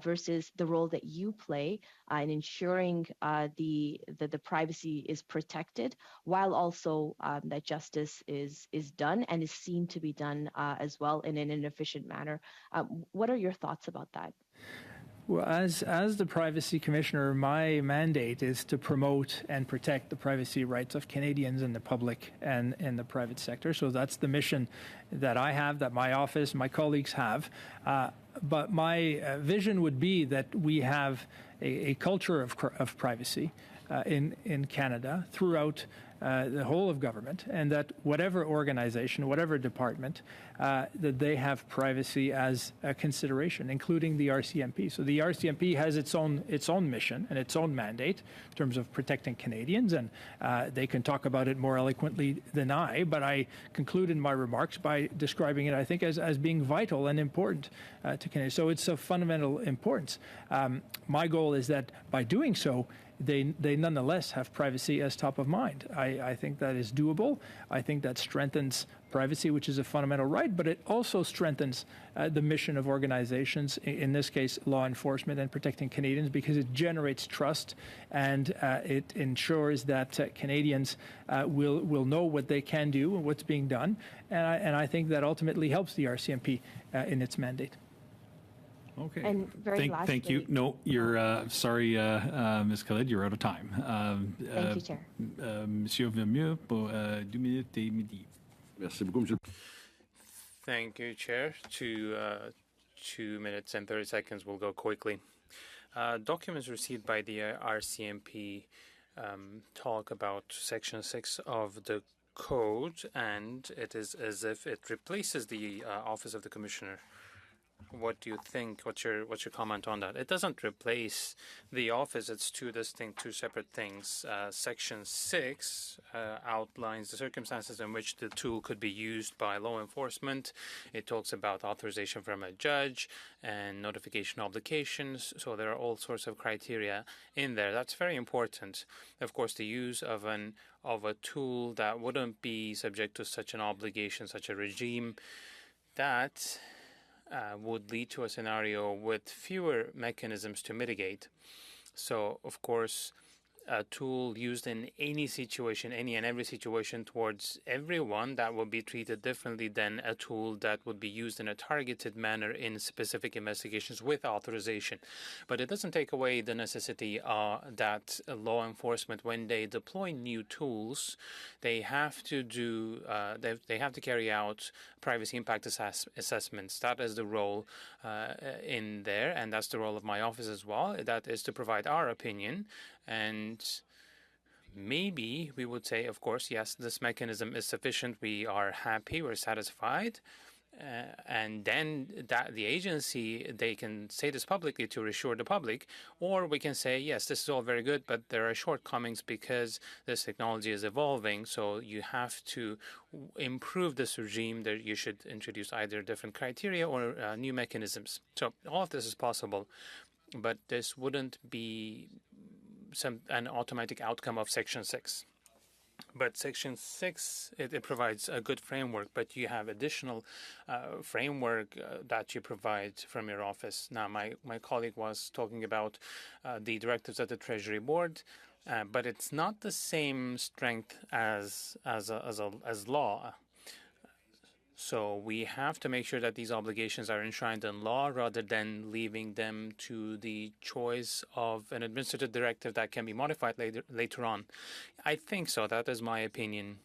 Speaker 10: versus the role that you play in ensuring the privacy is protected, while also that justice is done and is seen to be done as well in an efficient manner? What are your thoughts about that?
Speaker 3: Well, as the Privacy Commissioner, my mandate is to promote and protect the privacy rights of Canadians in the public and in the private sector. So that's the mission that I have, that my office, my colleagues have. But my vision would be that we have a culture of privacy in Canada throughout the whole of government, and that whatever organization, whatever department, that they have privacy as a consideration, including the RCMP. So the RCMP has its own mission and its own mandate in terms of protecting Canadians, and they can talk about it more eloquently than I, but I concluded my remarks by describing it, I think, as being vital and important to Canadians. So it's of fundamental importance. My goal is that by doing so, they nonetheless have privacy as top of mind. I think that is doable. I think that strengthens privacy, which is a fundamental right, but it also strengthens the mission of organizations, in this case, law enforcement and protecting Canadians, because it generates trust and it ensures that Canadians will know what they can do and what's being done. And I think that ultimately helps the RCMP in its mandate.
Speaker 1: Okay.
Speaker 10: And lastly,
Speaker 1: thank you. No, you're sorry, Ms. Khalid, you're out of time.
Speaker 10: Thank you, Chair.
Speaker 1: Monsieur Vermeuil, pour 2 minutes et midi.
Speaker 11: Merci beaucoup, Monsieur.
Speaker 4: Thank you, Chair. 2 minutes and 30 seconds will go quickly. Documents received by the RCMP talk about Section 6 of the Code, and it is as if it replaces the Office of the Commissioner what do you think? What's your comment on that? It doesn't replace the office. It's two separate things. Section 6 outlines the circumstances in which the tool could be used by law enforcement. It talks about authorization from a judge and notification obligations. So there are all sorts of criteria in there. That's very important. Of course, the use of a tool that wouldn't be subject to such an obligation, such a regime, that would lead to a scenario with fewer mechanisms to mitigate. So, of course, a tool used in any situation, any and every situation towards everyone, that will be treated differently than a tool that would be used in a targeted manner in specific investigations with authorization. But it doesn't take away the necessity that law enforcement, when they deploy new tools, they have to do they have to carry out privacy impact assessments. That is the role in there, and that's the role of my office as well. That is to provide our opinion. And maybe we would say, of course, yes, this mechanism is sufficient. We are happy. We're satisfied. And then the agency, they can say this publicly to reassure the public, or we can say, yes, this is all very good, but there are shortcomings because this technology is evolving. So you have to improve this regime. That you should introduce either different criteria or new mechanisms. So all of this is possible, but this wouldn't be an automatic outcome of Section 6. But Section 6, it provides a good framework, but you have additional framework that you provide from your office. Now, my colleague was talking about the directives of the Treasury Board, but it's not the same strength as law. So we have to make sure that these obligations are enshrined in law rather than leaving them to the choice of an administrative directive that can be modified later on. I think so. That is my opinion.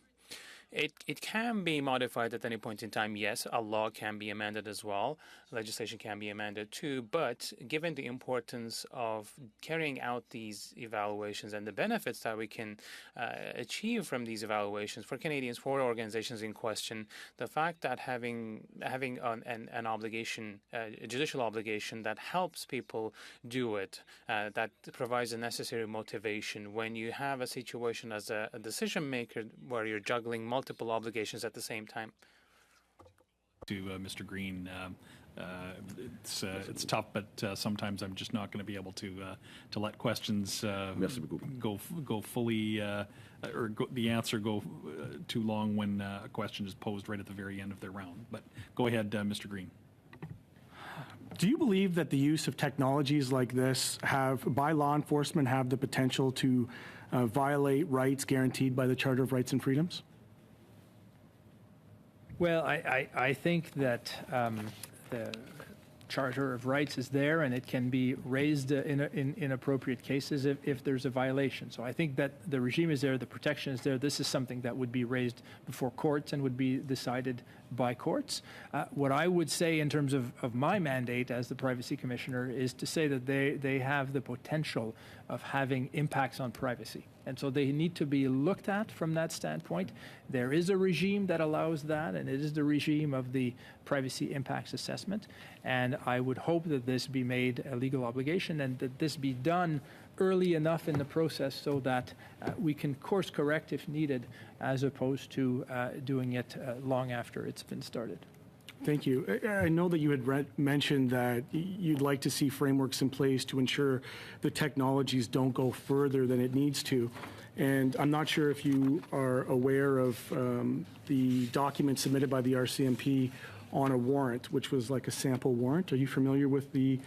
Speaker 4: It can be modified at any point in time. Yes, a law can be amended as well. Legislation can be amended too. But given the importance of carrying out these evaluations and the benefits that we can achieve from these evaluations for Canadians, for organizations in question, the fact that having an obligation, a judicial obligation that helps people do it, that provides a necessary motivation when you have a situation as a decision maker where you're juggling multiple obligations at the same time.
Speaker 1: To Mr. Green, it's tough, but sometimes I'm just not going to be able to let questions go fully the answer go too long when a question is posed right at the very end of their round. But go ahead, Mr. Green.
Speaker 7: Do you believe that the use of technologies like this by law enforcement have the potential to violate rights guaranteed by the Charter of Rights and Freedoms?
Speaker 3: Well, I think that the Charter of Rights is there, and it can be raised in appropriate cases if there's a violation. So I think that the regime is there, the protection is there. This is something that would be raised before courts and would be decided by courts. What I would say in terms of my mandate as the Privacy Commissioner is to say that they have the potential of having impacts on privacy. And so they need to be looked at from that standpoint. There is a regime that allows that, and it is the regime of the privacy impacts assessment. And I would hope that this be made a legal obligation and that this be done early enough in the process so that we can course correct if needed, as opposed to doing it long after it's been started.
Speaker 7: Thank you. I know that you had mentioned that you'd like to see frameworks in place to ensure the technologies don't go further than it needs to. And I'm not sure if you are aware of the document submitted by the RCMP on a warrant, which was like a sample warrant. Are you familiar with the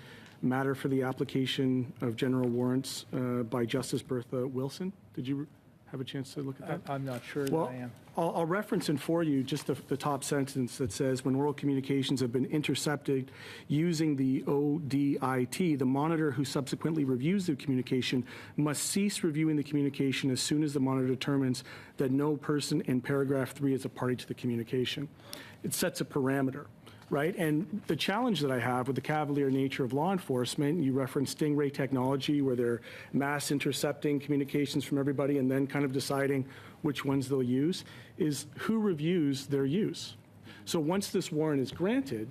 Speaker 7: matter for the application of general warrants by Justice Bertha Wilson? Did you have a chance to look at that?
Speaker 3: I'm not sure
Speaker 7: well,
Speaker 3: that I am.
Speaker 7: I'll reference in for you just the top sentence that says, when oral communications have been intercepted using the ODIT, the monitor who subsequently reviews the communication must cease reviewing the communication as soon as the monitor determines that no person in paragraph 3 is a party to the communication. It sets a parameter. Right? And the challenge that I have with the cavalier nature of law enforcement, you referenced Stingray technology where they're mass intercepting communications from everybody and then kind of deciding which ones they'll use, is who reviews their use. So once this warrant is granted,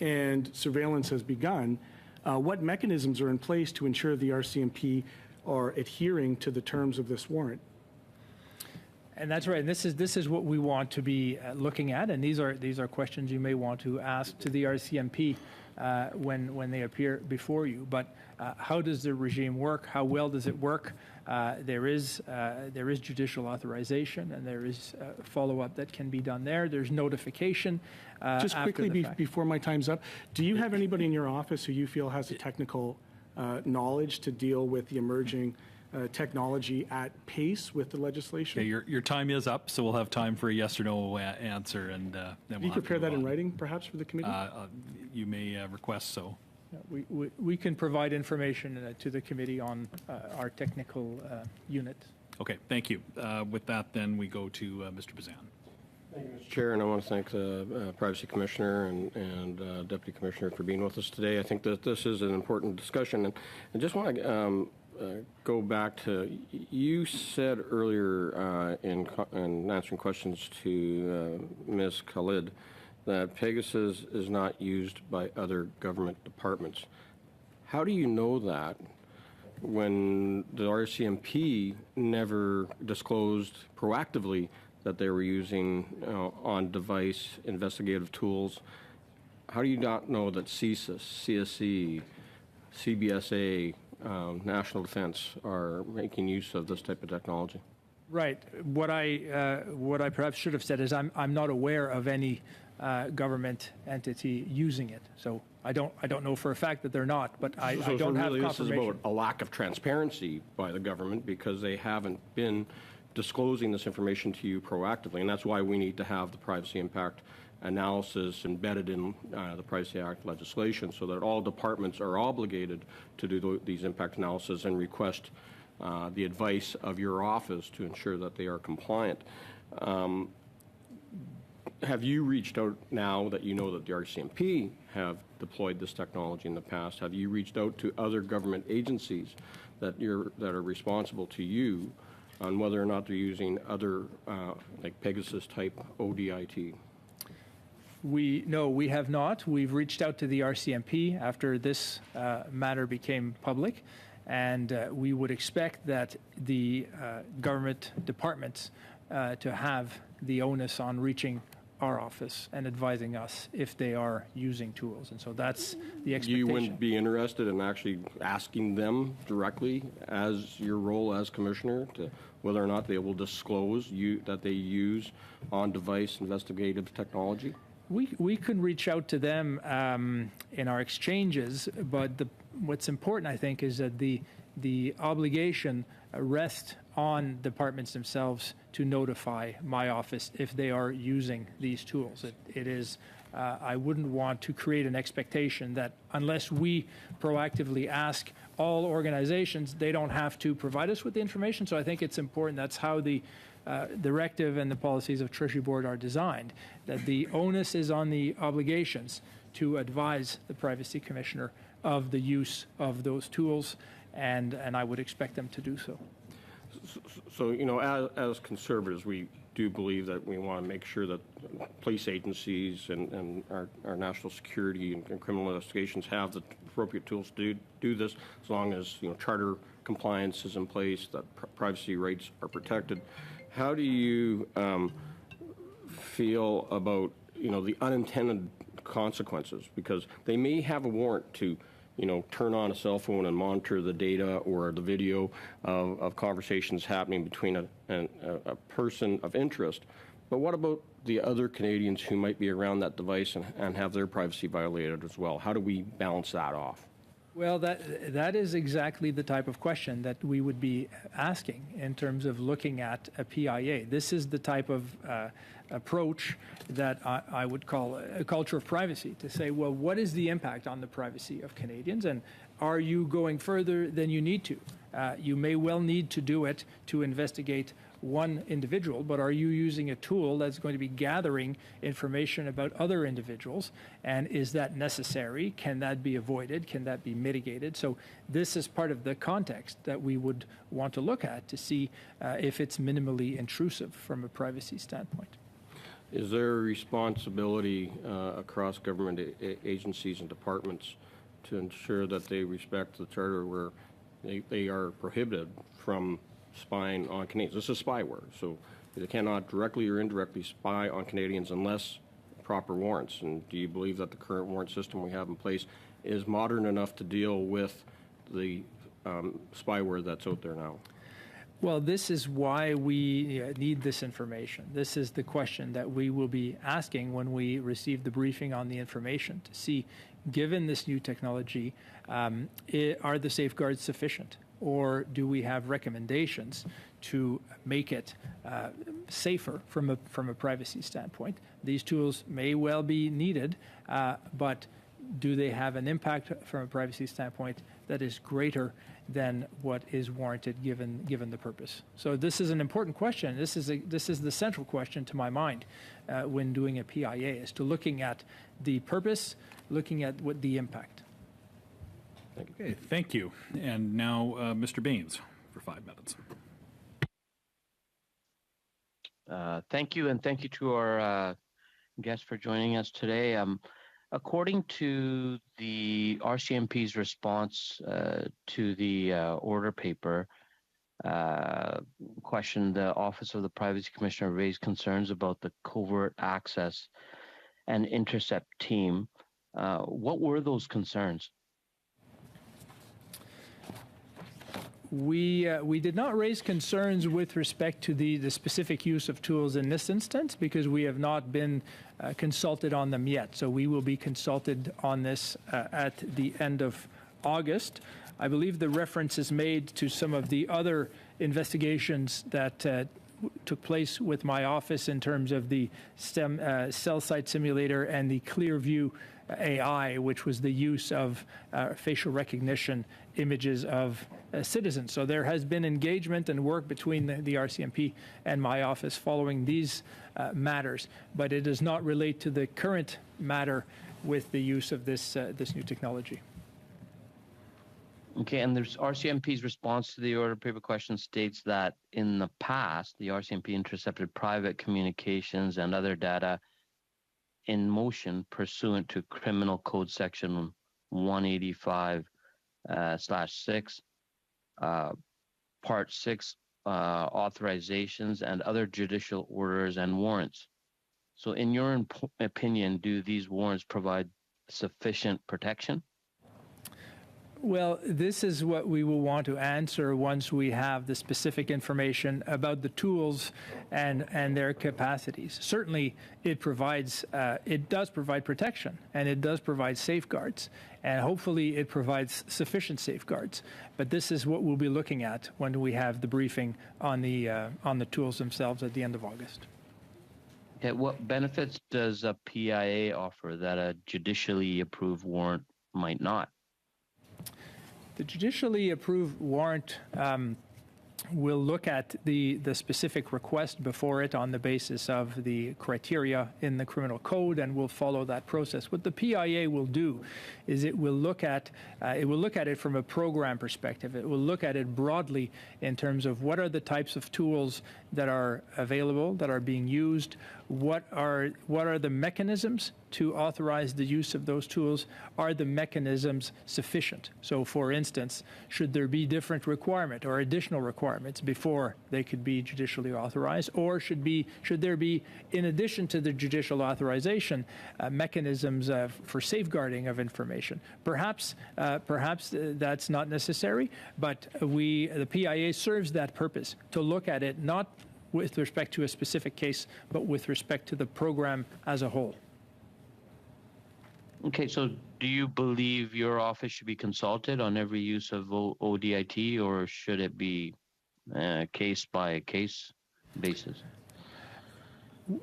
Speaker 7: and surveillance has begun, what mechanisms are in place to ensure the RCMP are adhering to the terms of this warrant?
Speaker 3: And that's right. And this is what we want to be looking at. And these are questions you may want to ask to the RCMP when they appear before you. But how does the regime work? How well does it work? There is judicial authorization, and there is follow-up that can be done there. There's notification.
Speaker 7: Just quickly before my time's up, do you have anybody in your office who you feel has the technical knowledge to deal with the emerging technology at pace with the legislation?
Speaker 1: Okay, your time is up, so we'll have time for a yes or no answer, and then we'll
Speaker 7: Can you prepare that in writing, perhaps, for the committee?
Speaker 1: You may request so.
Speaker 3: We can provide information to the committee on our technical unit.
Speaker 1: Okay, thank you. With that, then we go to Mr. Bazan.
Speaker 2: Thank you, Mr. Chair, and I want to thank the Privacy Commissioner and Deputy Commissioner for being with us today. I think that this is an important discussion, and I just want to go back to, you said earlier in answering questions to Ms. Khalid that Pegasus is not used by other government departments. How do you know that when the RCMP never disclosed proactively that they were using on-device investigative tools? How do you not know that CSIS, CSE, CBSA, National Defense are making use of this type of technology?
Speaker 3: Right. What I perhaps should have said is I'm not aware of any government entity using it. So I don't know for a fact that they're not, but I don't have confirmation.
Speaker 2: This is about a lack of transparency by the government because they haven't been disclosing this information to you proactively, and that's why we need to have the privacy impact analysis embedded in the Privacy Act legislation so that all departments are obligated to do these impact analysis and request the advice of your office to ensure that they are compliant. Have you reached out now that you know that the RCMP have deployed this technology in the past? Have you reached out to other government agencies that are responsible to you on whether or not they're using other like Pegasus type ODIT?
Speaker 3: No, we have not. We've reached out to the RCMP after this matter became public, and we would expect that the government departments to have the onus on reaching our office and advising us if they are using tools. And so that's the expectation.
Speaker 2: You wouldn't be interested in actually asking them directly as your role as commissioner to whether or not they will disclose that they use on-device investigative technology?
Speaker 3: We can reach out to them in our exchanges, but what's important, I think, is that the obligation rests on departments themselves to notify my office if they are using these tools. It is, I wouldn't want to create an expectation that unless we proactively ask all organizations, they don't have to provide us with the information. So I think it's important. That's how the directive and the policies of Treasury Board are designed, that the onus is on the obligations to advise the Privacy Commissioner of the use of those tools, and I would expect them to do so.
Speaker 2: So, you know, as conservatives, we do believe that we want to make sure that police agencies and our national security and criminal investigations have the appropriate tools to do this, as long as, you know, charter compliance is in place, that privacy rights are protected. How do you feel about, you know, the unintended consequences? Because they may have a warrant to, you know, turn on a cell phone and monitor the data or the video of conversations happening between a person of interest. But what about the other Canadians who might be around that device and have their privacy violated as well? How do we balance that off?
Speaker 3: Well, that is exactly the type of question that we would be asking in terms of looking at a PIA. This is the type of approach that I would call a culture of privacy, to say, well, what is the impact on the privacy of Canadians, and are you going further than you need to? You may well need to do it to investigate one individual, but are you using a tool that's going to be gathering information about other individuals? And is that necessary? Can that be avoided? Can that be mitigated? So this is part of the context that we would want to look at to see if it's minimally intrusive from a privacy standpoint.
Speaker 2: is there a responsibility across government agencies and departments to ensure that they respect the charter where they are prohibited from spying on Canadians? This is spyware, so they cannot directly or indirectly spy on Canadians unless proper warrants. And do you believe that the current warrant system we have in place is modern enough to deal with the spyware that's out there now?
Speaker 3: Well, this is why we need this information. This is the question that we will be asking when we receive the briefing on the information to see, given this new technology, are the safeguards sufficient? Or do we have recommendations to make it safer from a privacy standpoint? These tools may well be needed, but do they have an impact from a privacy standpoint that is greater than what is warranted given the purpose? So this is an important question. This is the central question to my mind when doing a PIA, is to looking at the purpose, looking at what the impact.
Speaker 1: Okay, thank you. And now Mr. Baines for 5 minutes.
Speaker 11: Thank you, and thank you to our guests for joining us today. According to the RCMP's response to the order paper question, the Office of the Privacy Commissioner raised concerns about the covert access and intercept team. What were those concerns?
Speaker 3: We did not raise concerns with respect to the specific use of tools in this instance because we have not been consulted on them yet. So we will be consulted on this at the end of August. I believe the reference is made to some of the other investigations that took place with my office in terms of the cell site simulator and the Clearview AI, which was the use of facial recognition images of citizens. So there has been engagement and work between the RCMP and my office following these matters, but it does not relate to the current matter with the use of this new technology.
Speaker 11: Okay, and there's RCMP's response to the order paper question states that in the past, the RCMP intercepted private communications and other data in motion pursuant to Criminal Code Section 185/6, Part 6, authorizations and other judicial orders and warrants. So in your opinion, do these warrants provide sufficient protection?
Speaker 3: Well, this is what we will want to answer once we have the specific information about the tools and their capacities. Certainly, it does provide protection, and it does provide safeguards, and hopefully it provides sufficient safeguards. But this is what we'll be looking at when we have the briefing on the tools themselves at the end of August.
Speaker 11: Okay, what benefits does a PIA offer that a judicially approved warrant might not?
Speaker 3: The judicially approved warrant will look at the specific request before it on the basis of the criteria in the criminal code, and will follow that process. What the PIA will do is it will look at it from a program perspective. It will look at it broadly in terms of what are the types of tools that are available, that are being used, what are the mechanisms to authorize the use of those tools? Are the mechanisms sufficient? So, for instance, should there be different requirement or additional requirements before they could be judicially authorized, or should there be, in addition to the judicial authorization, mechanisms for safeguarding of information? Perhaps that's not necessary, but the PIA serves that purpose, to look at it not with respect to a specific case, but with respect to the program as a whole.
Speaker 11: Okay, so do you believe your office should be consulted on every use of ODIT, or should it be case-by-case basis?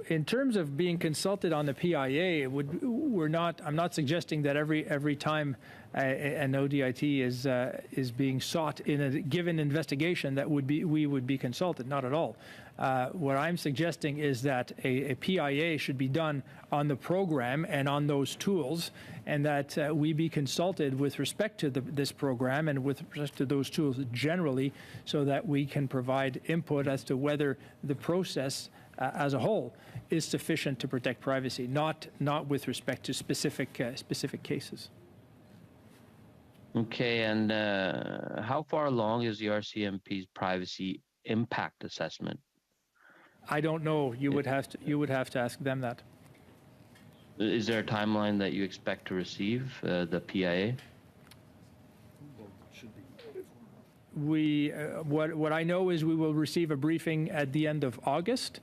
Speaker 3: In terms of being consulted on the PIA, I'm not suggesting that every time an ODIT is being sought in a given investigation that we would be consulted. Not at all. What I'm suggesting is that a PIA should be done on the program and on those tools, and that we be consulted with respect to this program and with respect to those tools generally, so that we can provide input as to whether the process as a whole is sufficient to protect privacy, not with respect to specific cases.
Speaker 11: Okay, and how far along is the RCMP's privacy impact assessment?
Speaker 3: I don't know. You would have to ask them that.
Speaker 11: Is there a timeline that you expect to receive the PIA?
Speaker 3: What I know is we will receive a briefing at the end of August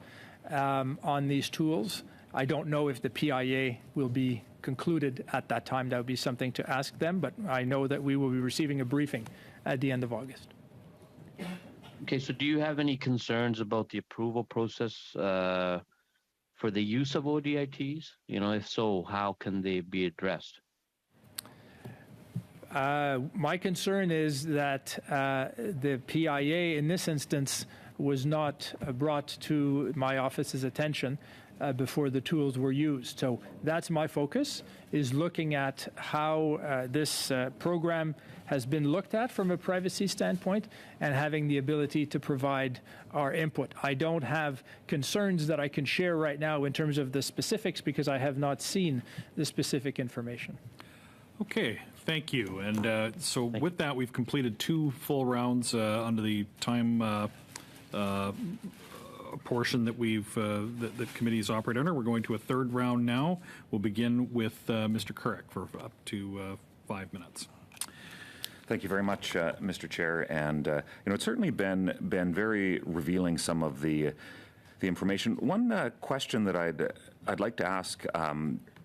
Speaker 3: on these tools. I don't know if the PIA will be concluded at that time. That would be something to ask them, but I know that we will be receiving a briefing at the end of August.
Speaker 11: Okay, so do you have any concerns about the approval process for the use of ODITs? If so, how can they be addressed?
Speaker 3: My concern is that the PIA in this instance was not brought to my office's attention before the tools were used. So that's my focus, is looking at how this program has been looked at from a privacy standpoint and having the ability to provide our input. I don't have concerns that I can share right now in terms of the specifics because I have not seen the specific information.
Speaker 1: Okay, thank you. And so with that, we've completed 2 full rounds under the time portion that that the committees operate under. We're going to a 3rd round now. We'll begin with Mr. Couric for up to 5 minutes.
Speaker 5: Thank you very much, Mr. Chair. And it's certainly been very revealing, some of the information. One question that I'd like to ask,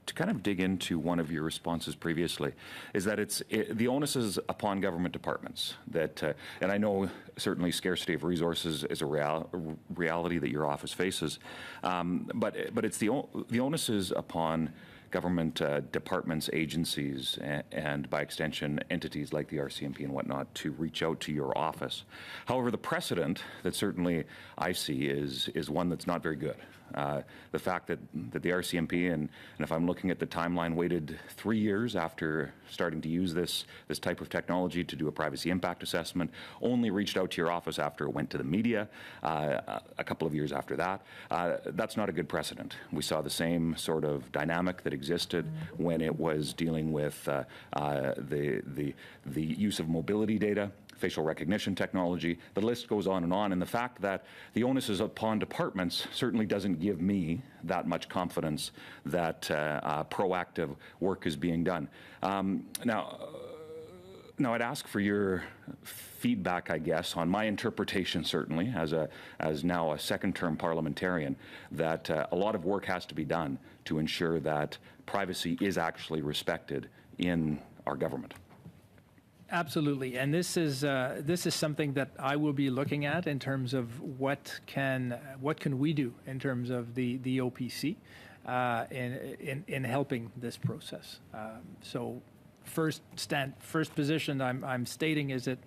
Speaker 5: to kind of dig into one of your responses previously, is that the onus is upon government departments. And I know certainly scarcity of resources is a reality that your office faces, but it's the onus is upon government departments, agencies, and by extension entities like the RCMP and whatnot to reach out to your office. However, the precedent that certainly I see is one that's not very good. The fact that the RCMP, and if I'm looking at the timeline, waited 3 years after starting to use this type of technology to do a privacy impact assessment, only reached out to your office after it went to the media a couple of years after that. That's not a good precedent. We saw the same sort of dynamic that existed when it was dealing with the use of mobility data, facial recognition technology. The list goes on, and the fact that the onus is upon departments certainly doesn't give me that much confidence that proactive work is being done. Now, I'd ask for your feedback, I guess, on my interpretation, certainly, as now a second-term parliamentarian, that a lot of work has to be done to ensure that privacy is actually respected in our government.
Speaker 3: Absolutely, and this is something that I will be looking at in terms of what can we do in terms of the OPC in helping this process. So first position I'm stating is that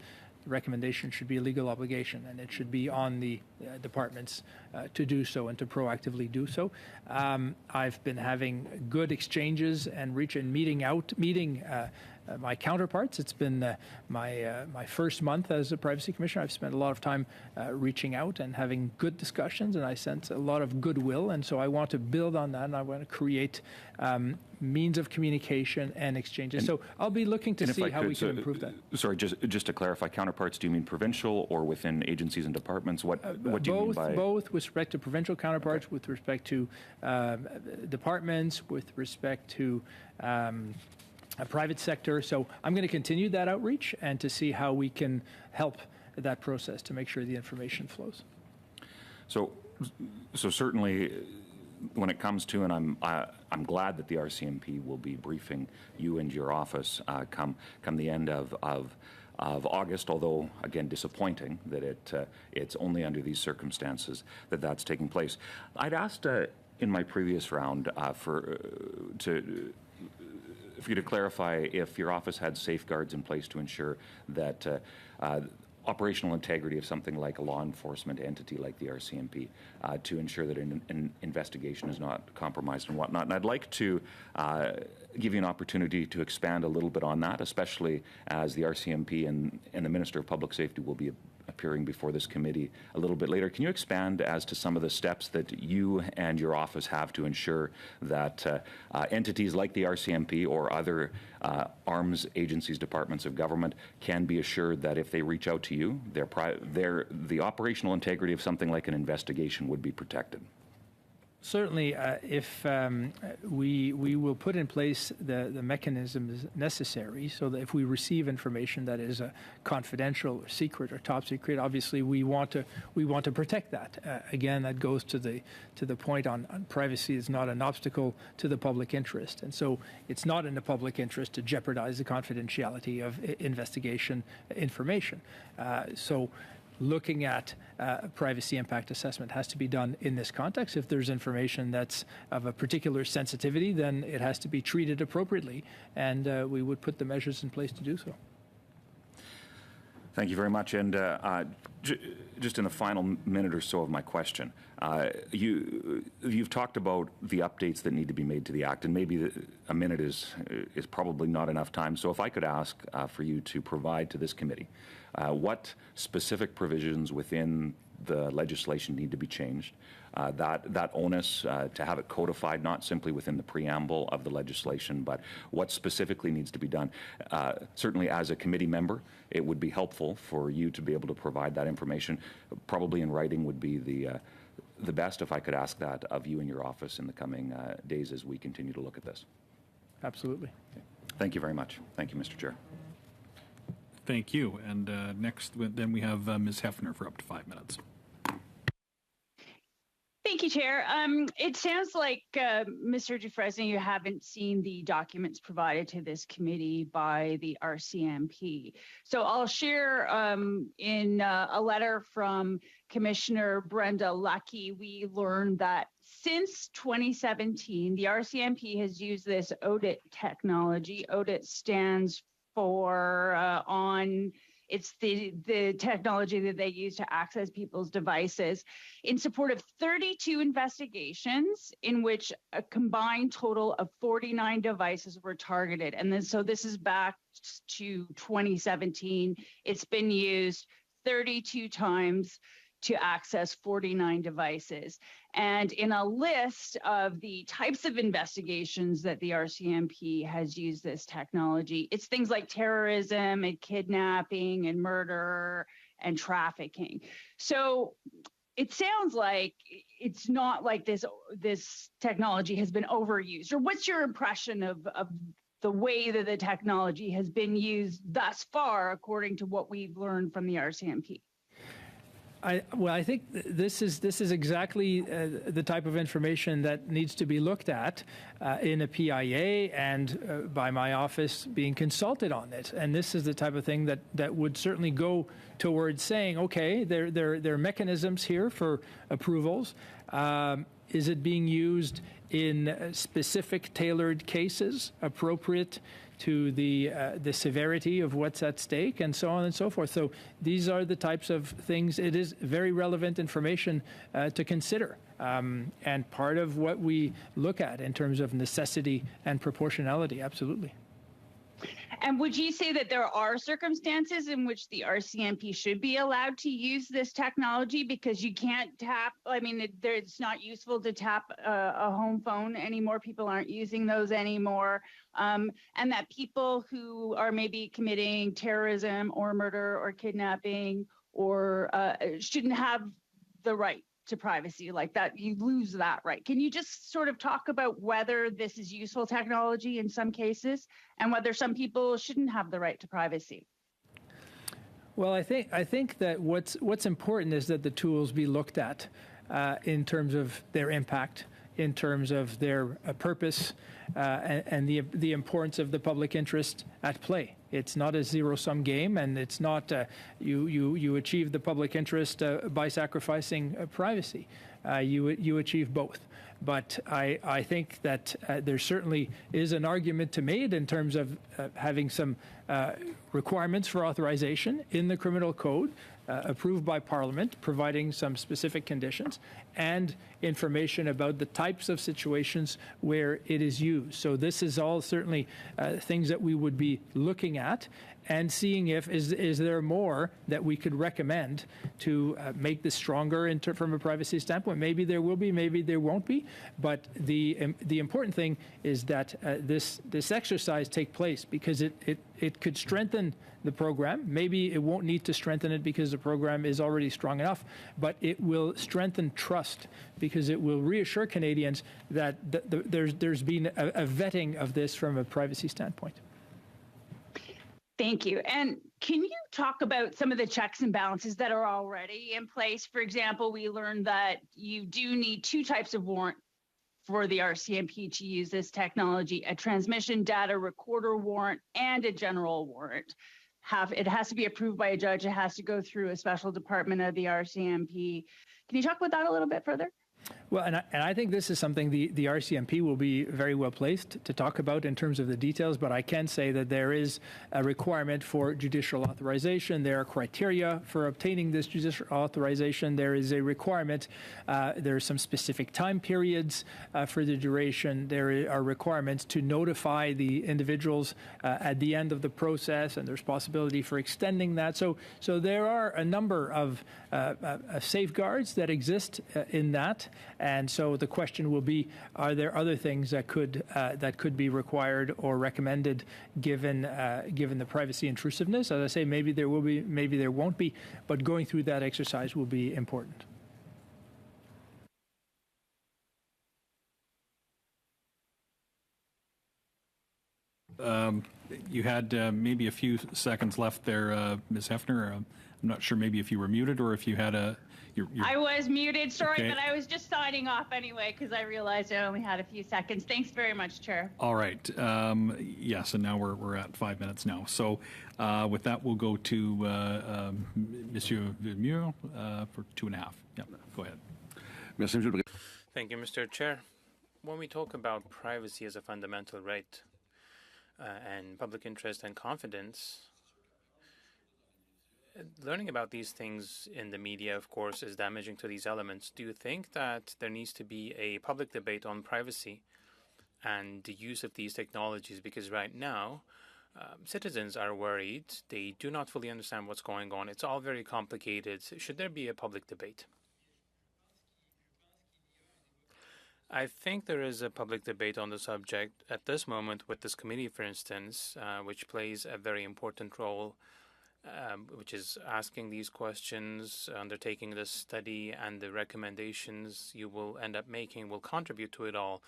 Speaker 3: the recommendation should be a legal obligation, and it should be on the departments to do so and to proactively do so. I've been having good exchanges and meeting my counterparts. It's been my first month as a privacy commissioner. I've spent a lot of time reaching out and having good discussions, and I sense a lot of goodwill. And so I want to build on that, and I want to create means of communication and exchanges. So I'll be looking to see how we can improve that.
Speaker 5: Sorry, just to clarify, counterparts, do you mean provincial or within agencies and departments? What do you mean by?
Speaker 3: Both with respect to provincial counterparts, with respect to departments, with respect to a private sector. So I'm going to continue that outreach and to see how we can help that process to make sure the information flows.
Speaker 5: So certainly, when it comes to, and I'm glad that the RCMP will be briefing you and your office come the end of August, although again disappointing that it's only under these circumstances that's taking place. I'd asked in my previous round for you to clarify if your office had safeguards in place to ensure that operational integrity of something like a law enforcement entity like the RCMP, to ensure that an investigation is not compromised and whatnot. And I'd like to give you an opportunity to expand a little bit on that, especially as the RCMP and the Minister of Public Safety will be appearing before this committee a little bit later. Can you expand as to some of the steps that you and your office have to ensure that entities like the RCMP or other arms agencies, departments of government can be assured that if they reach out to you, the operational integrity of something like an investigation would be protected?
Speaker 3: Certainly, if we will put in place the mechanisms necessary so that if we receive information that is confidential or secret or top secret, obviously we want to protect that. Again, that goes to the point on privacy is not an obstacle to the public interest, and so it's not in the public interest to jeopardize the confidentiality of investigation information. So looking at privacy impact assessment has to be done in this context. If there's information that's of a particular sensitivity, then it has to be treated appropriately, and we would put the measures in place to do so.
Speaker 5: Thank you very much. And just in the final minute or so of my question, you've talked about the updates that need to be made to the Act, and maybe a minute is probably not enough time. So if I could ask for you to provide to this committee what specific provisions within the legislation need to be changed, that onus to have it codified, not simply within the preamble of the legislation, but what specifically needs to be done. Certainly as a committee member, it would be helpful for you to be able to provide that information. Probably in writing would be the best, if I could ask that of you and your office in the coming days as we continue to look at this.
Speaker 3: Absolutely.
Speaker 5: Okay. Thank you very much. Thank you, Mr. Chair.
Speaker 1: Thank you. And next, then we have Ms. Hefner for up to 5 minutes.
Speaker 6: Thank you, Chair. It sounds like, Mr. Dufresne, you haven't seen the documents provided to this committee by the RCMP. So I'll share in a letter from Commissioner Brenda Lucky, we learned that since 2017, the RCMP has used this audit technology. Audit stands for it's the technology that they use to access people's devices in support of 32 investigations in which a combined total of 49 devices were targeted. And then, so this is back to 2017. It's been used 32 times to access 49 devices. And in a list of the types of investigations that the RCMP has used this technology, it's things like terrorism and kidnapping and murder and trafficking. So it sounds like it's not like this technology has been overused. Or what's your impression of the way that the technology has been used thus far, according to what we've learned from the RCMP?
Speaker 3: I think this is exactly the type of information that needs to be looked at in a PIA and by my office being consulted on it. And this is the type of thing that would certainly go towards saying, okay, there are mechanisms here for approvals. Is it being used in specific tailored cases appropriate to the severity of what's at stake, and so on and so forth. So these are the types of things. It is very relevant information to consider, and part of what we look at in terms of necessity and proportionality. Absolutely.
Speaker 6: And would you say that there are circumstances in which the RCMP should be allowed to use this technology because you can't tap, I mean, it's not useful to tap a home phone anymore. People aren't using those anymore. And that people who are maybe committing terrorism or murder or kidnapping or shouldn't have the right to privacy like that, you lose that right. Can you just sort of talk about whether this is useful technology in some cases and whether some people shouldn't have the right to privacy?
Speaker 3: Well, I think that what's important is that the tools be looked at in terms of their impact, in terms of their purpose, and the importance of the public interest at play. It's not a zero-sum game, and it's not you achieve the public interest by sacrificing privacy. You achieve both. But I think that there certainly is an argument to be made in terms of having some requirements for authorization in the criminal code approved by Parliament, providing some specific conditions, and information about the types of situations where it is used. So this is all certainly things that we would be looking at and seeing if is there more that we could recommend to make this stronger from a privacy standpoint. Maybe there will be, maybe there won't be, but the important thing is that this exercise take place because it could strengthen the program. Maybe it won't need to strengthen it because the program is already strong enough, but it will strengthen trust because it will reassure Canadians that there's been a vetting of this from a privacy standpoint.
Speaker 6: Thank you. And can you talk about some of the checks and balances that are already in place? For example, we learned that you do need 2 types of warrant for the RCMP to use this technology, a transmission data recorder warrant and a general warrant. It has to be approved by a judge. It has to go through a special department of the RCMP. Can you talk about that a little bit further?
Speaker 3: Well, and I think this is something the RCMP will be very well placed to talk about in terms of the details, but I can say that there is a requirement for judicial authorization. There are criteria for obtaining this judicial authorization. There is a requirement. There are some specific time periods for the duration. There are requirements to notify the individuals at the end of the process, and there's possibility for extending that. So there are a number of safeguards that exist in that. And so the question will be: are there other things that could be required or recommended, given the privacy intrusiveness? As I say, maybe there will be, maybe there won't be, but going through that exercise will be important.
Speaker 1: You had maybe a few seconds left there, Ms. Hefner. I'm not sure maybe if you were muted or if you had a...
Speaker 6: I was muted, sorry,
Speaker 1: okay.
Speaker 6: But I was just signing off anyway because I realized I only had a few seconds. Thanks very much, Chair.
Speaker 1: All right. Yes, and now we're at 5 minutes now. So with that, we'll go to Monsieur Villemur for 2.5. Yep, go ahead.
Speaker 4: Thank you, Mr. Chair. When we talk about privacy as a fundamental right and public interest and confidence, learning about these things in the media, of course, is damaging to these elements. Do you think that there needs to be a public debate on privacy and the use of these technologies? Because right now, citizens are worried. They do not fully understand what's going on. It's all very complicated. Should there be a public debate? I think there is a public debate on the subject at this moment with this committee, for instance, which plays a very important role, which is asking these questions, undertaking this study, and the recommendations you will end up making will contribute to it all.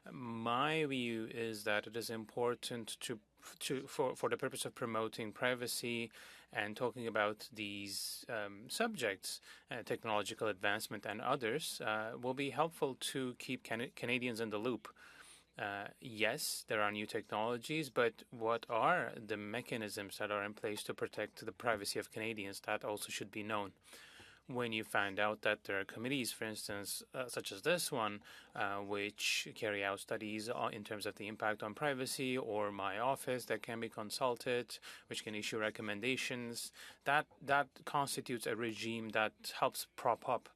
Speaker 4: My view is that it is important for the purpose of promoting privacy and talking about these subjects, technological advancement and others, will be helpful to keep Canadians in the loop. Yes, there are new technologies, but what are the mechanisms that are in place to protect the privacy of Canadians? That also should be known. When you find out that there are committees, for instance, such as this one, which carry out studies in terms of the impact on privacy, or my office that can be consulted, which can issue recommendations, that constitutes a regime that helps prop up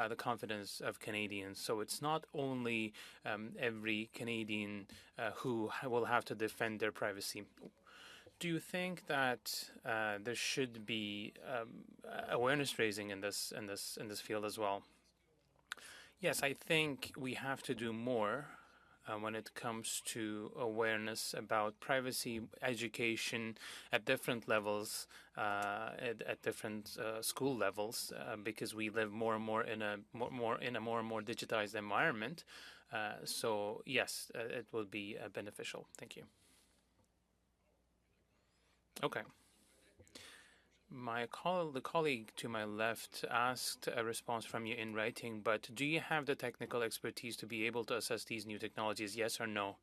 Speaker 4: the confidence of Canadians. So it's not only every Canadian who will have to defend their privacy. Do you think that there should be awareness raising in this field as well? Yes, I think we have to do more when it comes to awareness about privacy, education at different levels, at different school levels, because we live more and more in a more and more digitized environment. So yes, it will be beneficial. Thank you. Okay. The colleague to my left asked a response from you in writing, but do you have the technical expertise to be able to assess these new technologies, yes or no?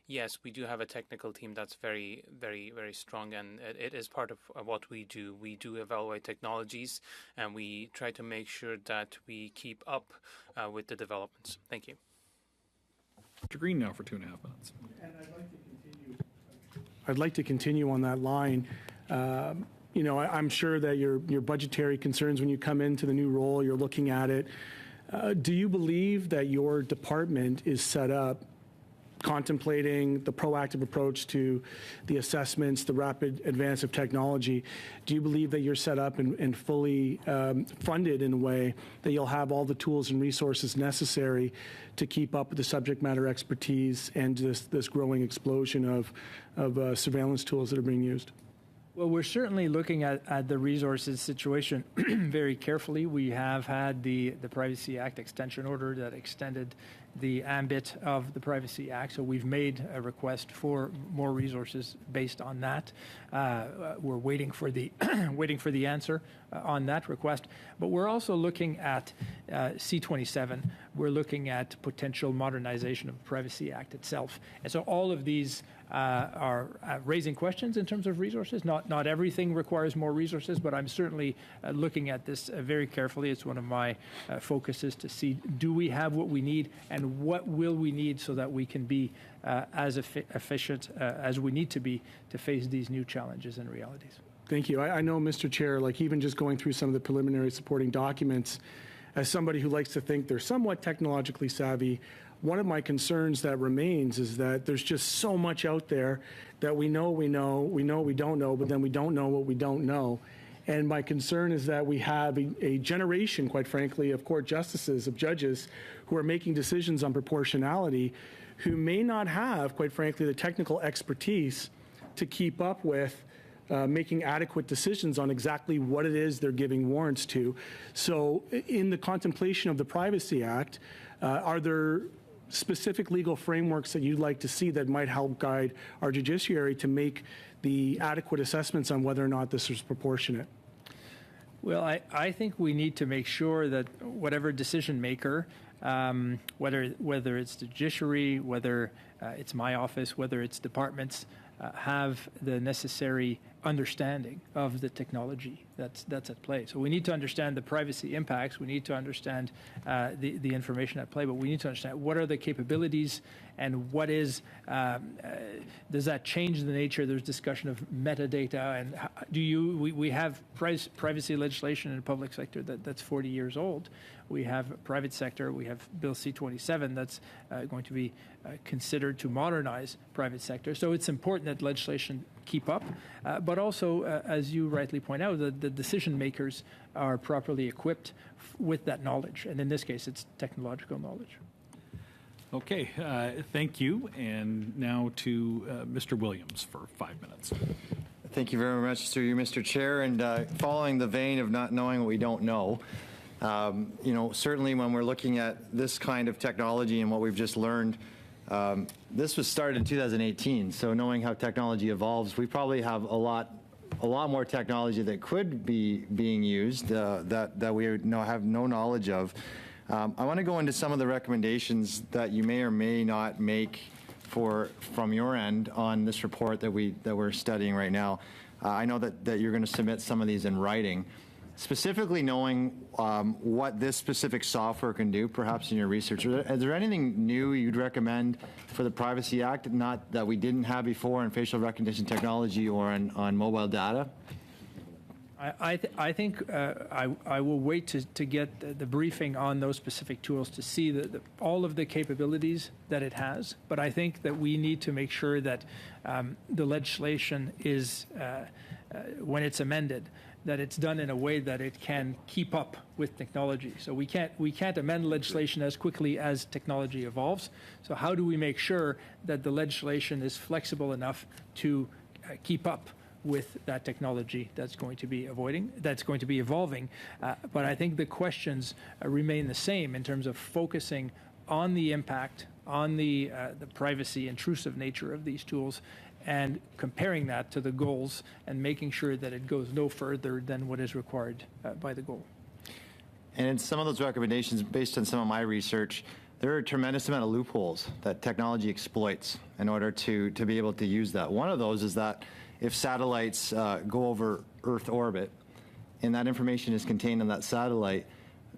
Speaker 4: Yes, we do have a technical team that's very, very, very strong, and it is part of what we do. We do evaluate technologies, and we try to make sure that we keep up with the developments. Thank you.
Speaker 1: Mr. Green now for 2.5 minutes.
Speaker 7: And I'd like to continue on that line. You know, I'm sure that your budgetary concerns when you come into the new role, you're looking at it. Do you believe that your department is set up contemplating the proactive approach to the assessments, the rapid advance of technology? Do you believe that you're set up and fully funded in a way that you'll have all the tools and resources necessary to keep up with the subject matter expertise and this growing explosion of surveillance tools that are being used?
Speaker 3: Well, we're certainly looking at the resources situation very carefully. We have had the Privacy Act extension order that extended the ambit of the Privacy Act, so we've made a request for more resources based on that. We're waiting for the answer on that request, but we're also looking at C-27. We're looking at potential modernization of the Privacy Act itself, and so all of these are raising questions in terms of resources. Not everything requires more resources, but I'm certainly looking at this very carefully. It's one of my focuses to see, do we have what we need, and what will we need so that we can be as efficient as we need to be to face these new challenges and realities.
Speaker 7: Thank you. I know, Mr. Chair, like even just going through some of the preliminary supporting documents, as somebody who likes to think they're somewhat technologically savvy, one of my concerns that remains is that there's just so much out there that we know we don't know, but then we don't know what we don't know. And my concern is that we have a generation, quite frankly, of court justices, of judges who are making decisions on proportionality who may not have, quite frankly, the technical expertise to keep up with making adequate decisions on exactly what it is they're giving warrants to. So in the contemplation of the Privacy Act, are there specific legal frameworks that you'd like to see that might help guide our judiciary to make the adequate assessments on whether or not this is proportionate?
Speaker 3: Well, I think we need to make sure that whatever decision maker, whether it's the judiciary, whether it's my office, whether it's departments, have the necessary understanding of the technology that's at play. So we need to understand the privacy impacts. We need to understand the information at play, but we need to understand what are the capabilities and what is, does that change the nature? There's discussion of metadata, and we have privacy legislation in the public sector that's 40 years old. We have private sector, we have Bill C-27 that's going to be considered to modernize private sector. So it's important that legislation keep up, but also, as you rightly point out, the decision makers are properly equipped with that knowledge. And in this case, it's technological knowledge.
Speaker 1: Okay, thank you. And now to Mr. Williams for 5 minutes.
Speaker 8: Thank you very much through you, Mr. Chair. And following the vein of not knowing what we don't know, certainly when we're looking at this kind of technology and what we've just learned, this was started in 2018. So knowing how technology evolves, we probably have a lot more technology that could be being used that we have no knowledge of. I want to go into some of the recommendations that you may or may not make from your end on this report that we're studying right now. I know that you're going to submit some of these in writing. Specifically knowing what this specific software can do, perhaps in your research. Is there anything new you'd recommend for the Privacy Act, not that we didn't have before in facial recognition technology or on mobile data?
Speaker 3: I think I will wait to get the briefing on those specific tools to see all of the capabilities that it has. But I think that we need to make sure that the legislation is, when it's amended, that it's done in a way that it can keep up with technology. So we can't amend legislation as quickly as technology evolves. So how do we make sure that the legislation is flexible enough to keep up with that technology that's going to be evolving? But I think the questions remain the same in terms of focusing on the impact, on the privacy intrusive nature of these tools, and comparing that to the goals and making sure that it goes no further than what is required by the goal.
Speaker 8: And in some of those recommendations, based on some of my research, there are a tremendous amount of loopholes that technology exploits in order to be able to use that. One of those is that if satellites go over Earth orbit and that information is contained on that satellite,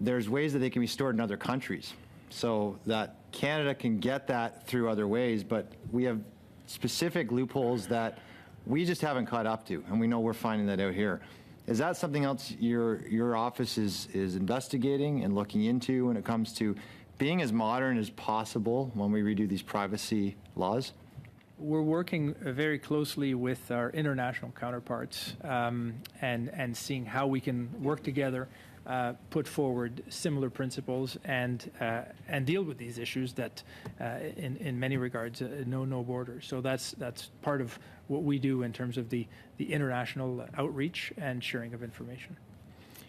Speaker 8: there's ways that they can be stored in other countries. So that Canada can get that through other ways, but we have specific loopholes that we just haven't caught up to, and we know we're finding that out here. Is that something else your office is investigating and looking into when it comes to being as modern as possible when we redo these privacy laws?
Speaker 3: We're working very closely with our international counterparts and seeing how we can work together, put forward similar principles, and deal with these issues that, in many regards, know no borders. So that's part of what we do in terms of the international outreach and sharing of information.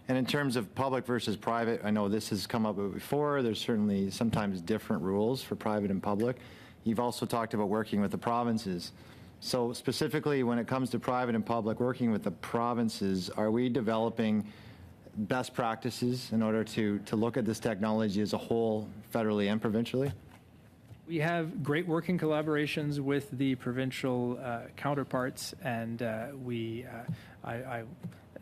Speaker 8: And in terms of public versus private, I know this has come up before. There's certainly sometimes different rules for private and public. You've also talked about working with the provinces. So specifically when it comes to private and public, working with the provinces, are we developing best practices in order to look at this technology as a whole, federally and provincially?
Speaker 3: We have great working collaborations with the provincial counterparts, and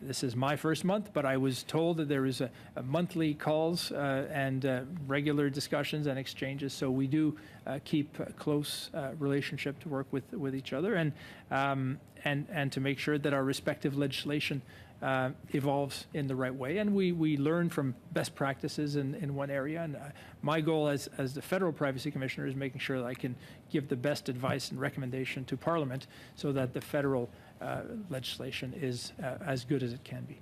Speaker 3: this is my first month, but I was told that there is a monthly calls and regular discussions and exchanges. So we do keep a close relationship to work with each other and to make sure that our respective legislation evolves in the right way. And we learn from best practices in one area. And my goal as the Federal Privacy Commissioner is making sure that I can give the best advice and recommendation to Parliament so that the federal legislation is as good as it can be.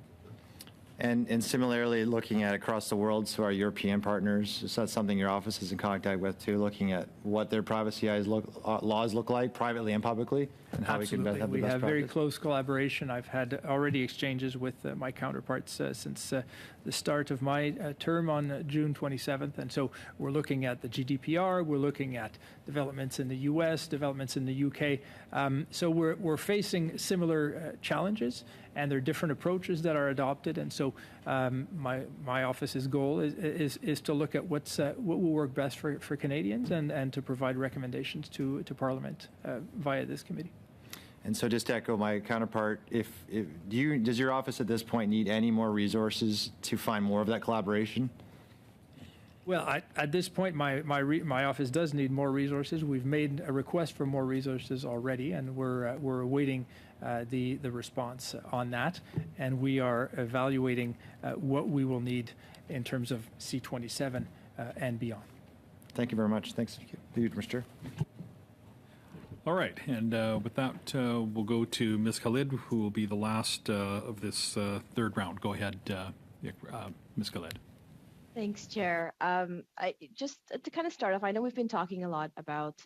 Speaker 8: And similarly, looking at across the world, so our European partners, is that something your office is in contact with too, looking at what their privacy laws look like, privately and publicly, and how
Speaker 3: Absolutely.
Speaker 8: we can have the
Speaker 3: we
Speaker 8: best
Speaker 3: have
Speaker 8: practice?
Speaker 3: very close collaboration. I've had already exchanges with my counterparts since the start of my term on June 27th. And so we're looking at the GDPR, we're looking at developments in the US, developments in the UK. So we're facing similar challenges, and there are different approaches that are adopted. And so my office's goal is to look at what will work best for Canadians and to provide recommendations to Parliament via this committee.
Speaker 8: And so just to echo my counterpart, does your office at this point need any more resources to find more of that collaboration?
Speaker 3: Well, at this point, my office does need more resources. We've made a request for more resources already, and we're awaiting the response on that. And we are evaluating what we will need in terms of C27 and beyond.
Speaker 8: Thank you very much. Thanks, Mr. Chair.
Speaker 1: All right, and with that, we'll go to Ms. Khalid, who will be the last of this third round. Go ahead, Ms. Khalid.
Speaker 10: Thanks, Chair. Just to kind of start off, I know we've been talking a lot about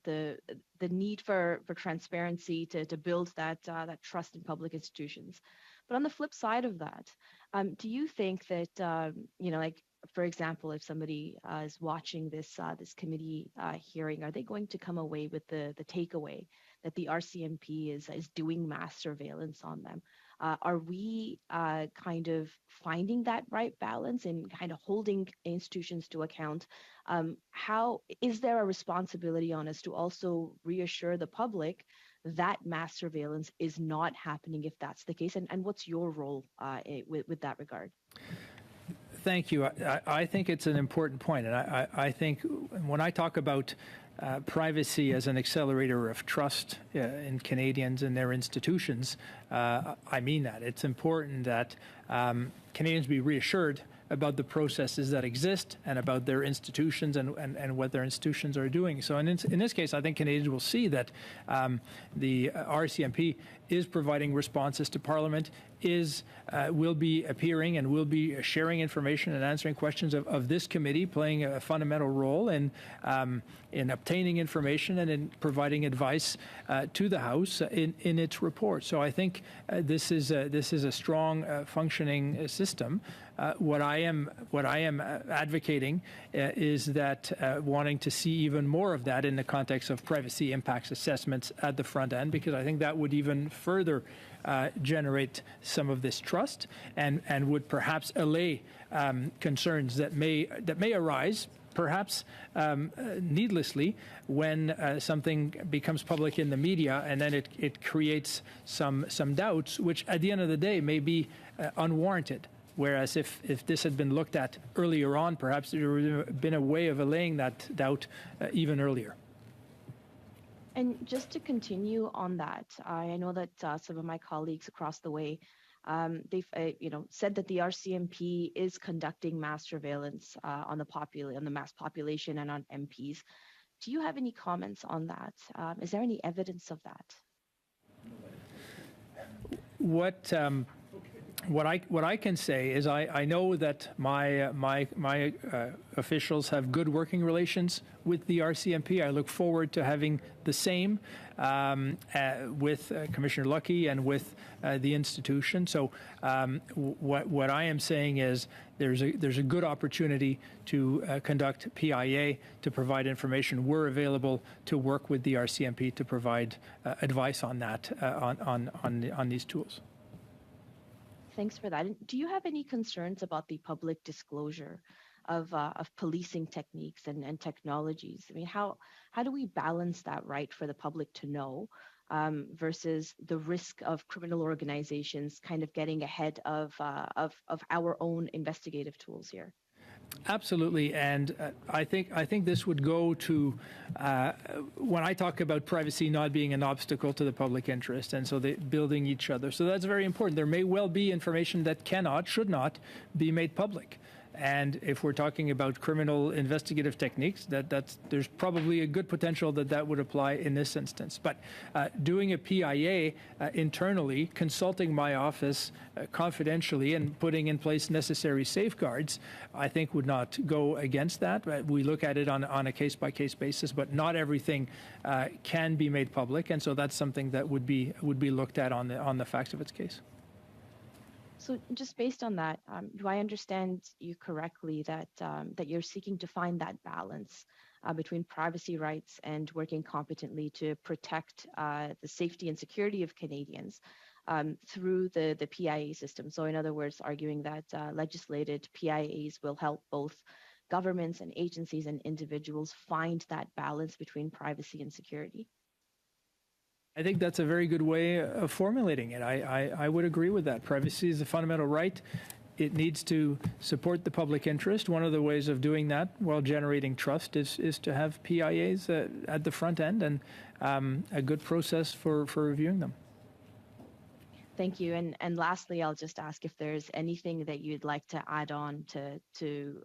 Speaker 10: the need for transparency to build that trust in public institutions. But on the flip side of that, do you think that like, for example, if somebody is watching this committee hearing, are they going to come away with the takeaway that the RCMP is doing mass surveillance on them? Are we kind of finding that right balance and kind of holding institutions to account? How is there a responsibility on us to also reassure the public that mass surveillance is not happening if that's the case? And what's your role with that regard?
Speaker 3: Thank you. I think it's an important point. And I think when I talk about privacy as an accelerator of trust in Canadians and their institutions, I mean that. It's important that Canadians be reassured about the processes that exist and about their institutions and what their institutions are doing. So in this case, I think Canadians will see that the RCMP is providing responses to Parliament, will be appearing and will be sharing information and answering questions of this committee, playing a fundamental role in obtaining information and in providing advice to the House in its report. So I think this is a strong functioning system. What I am advocating is that wanting to see even more of that in the context of privacy impacts assessments at the front end, because I think that would even further generate some of this trust and would perhaps allay concerns that may arise, perhaps needlessly, when something becomes public in the media, and then it creates some doubts, which at the end of the day may be unwarranted. Whereas if this had been looked at earlier on, perhaps there would have been a way of allaying that doubt even earlier.
Speaker 10: And just to continue on that, I know that some of my colleagues across the way, they've said that the RCMP is conducting mass surveillance on the mass population and on MPs. Do you have any comments on that? Is there any evidence of that?
Speaker 3: What I can say is I know that my officials have good working relations with the RCMP. I look forward to having the same with Commissioner Lucky and with the institution. So what I am saying is there's a good opportunity to conduct PIA, to provide information. We're available to work with the RCMP to provide advice on that on these tools.
Speaker 10: Thanks for that. And do you have any concerns about the public disclosure of policing techniques and technologies? I mean, how do we balance that right for the public to know versus the risk of criminal organizations kind of getting ahead of our own investigative tools here?
Speaker 3: Absolutely, and I think this would go to when I talk about privacy not being an obstacle to the public interest, and so they building each other. So that's very important. There may well be information that should not be made public. And if we're talking about criminal investigative techniques, there's probably a good potential that would apply in this instance. But doing a PIA internally, consulting my office confidentially and putting in place necessary safeguards, I think would not go against that. We look at it on a case-by-case basis, but not everything can be made public. And so that's something that would be looked at on the facts of its case.
Speaker 10: So just based on that, do I understand you correctly that you're seeking to find that balance between privacy rights and working competently to protect the safety and security of Canadians through the PIA system? So in other words, arguing that legislated PIAs will help both governments and agencies and individuals find that balance between privacy and security?
Speaker 3: I think that's a very good way of formulating it. I would agree with that. Privacy is a fundamental right. It needs to support the public interest. One of the ways of doing that while generating trust is to have PIAs at the front end and a good process for reviewing them.
Speaker 10: Thank you. And lastly, I'll just ask if there's anything that you'd like to add on to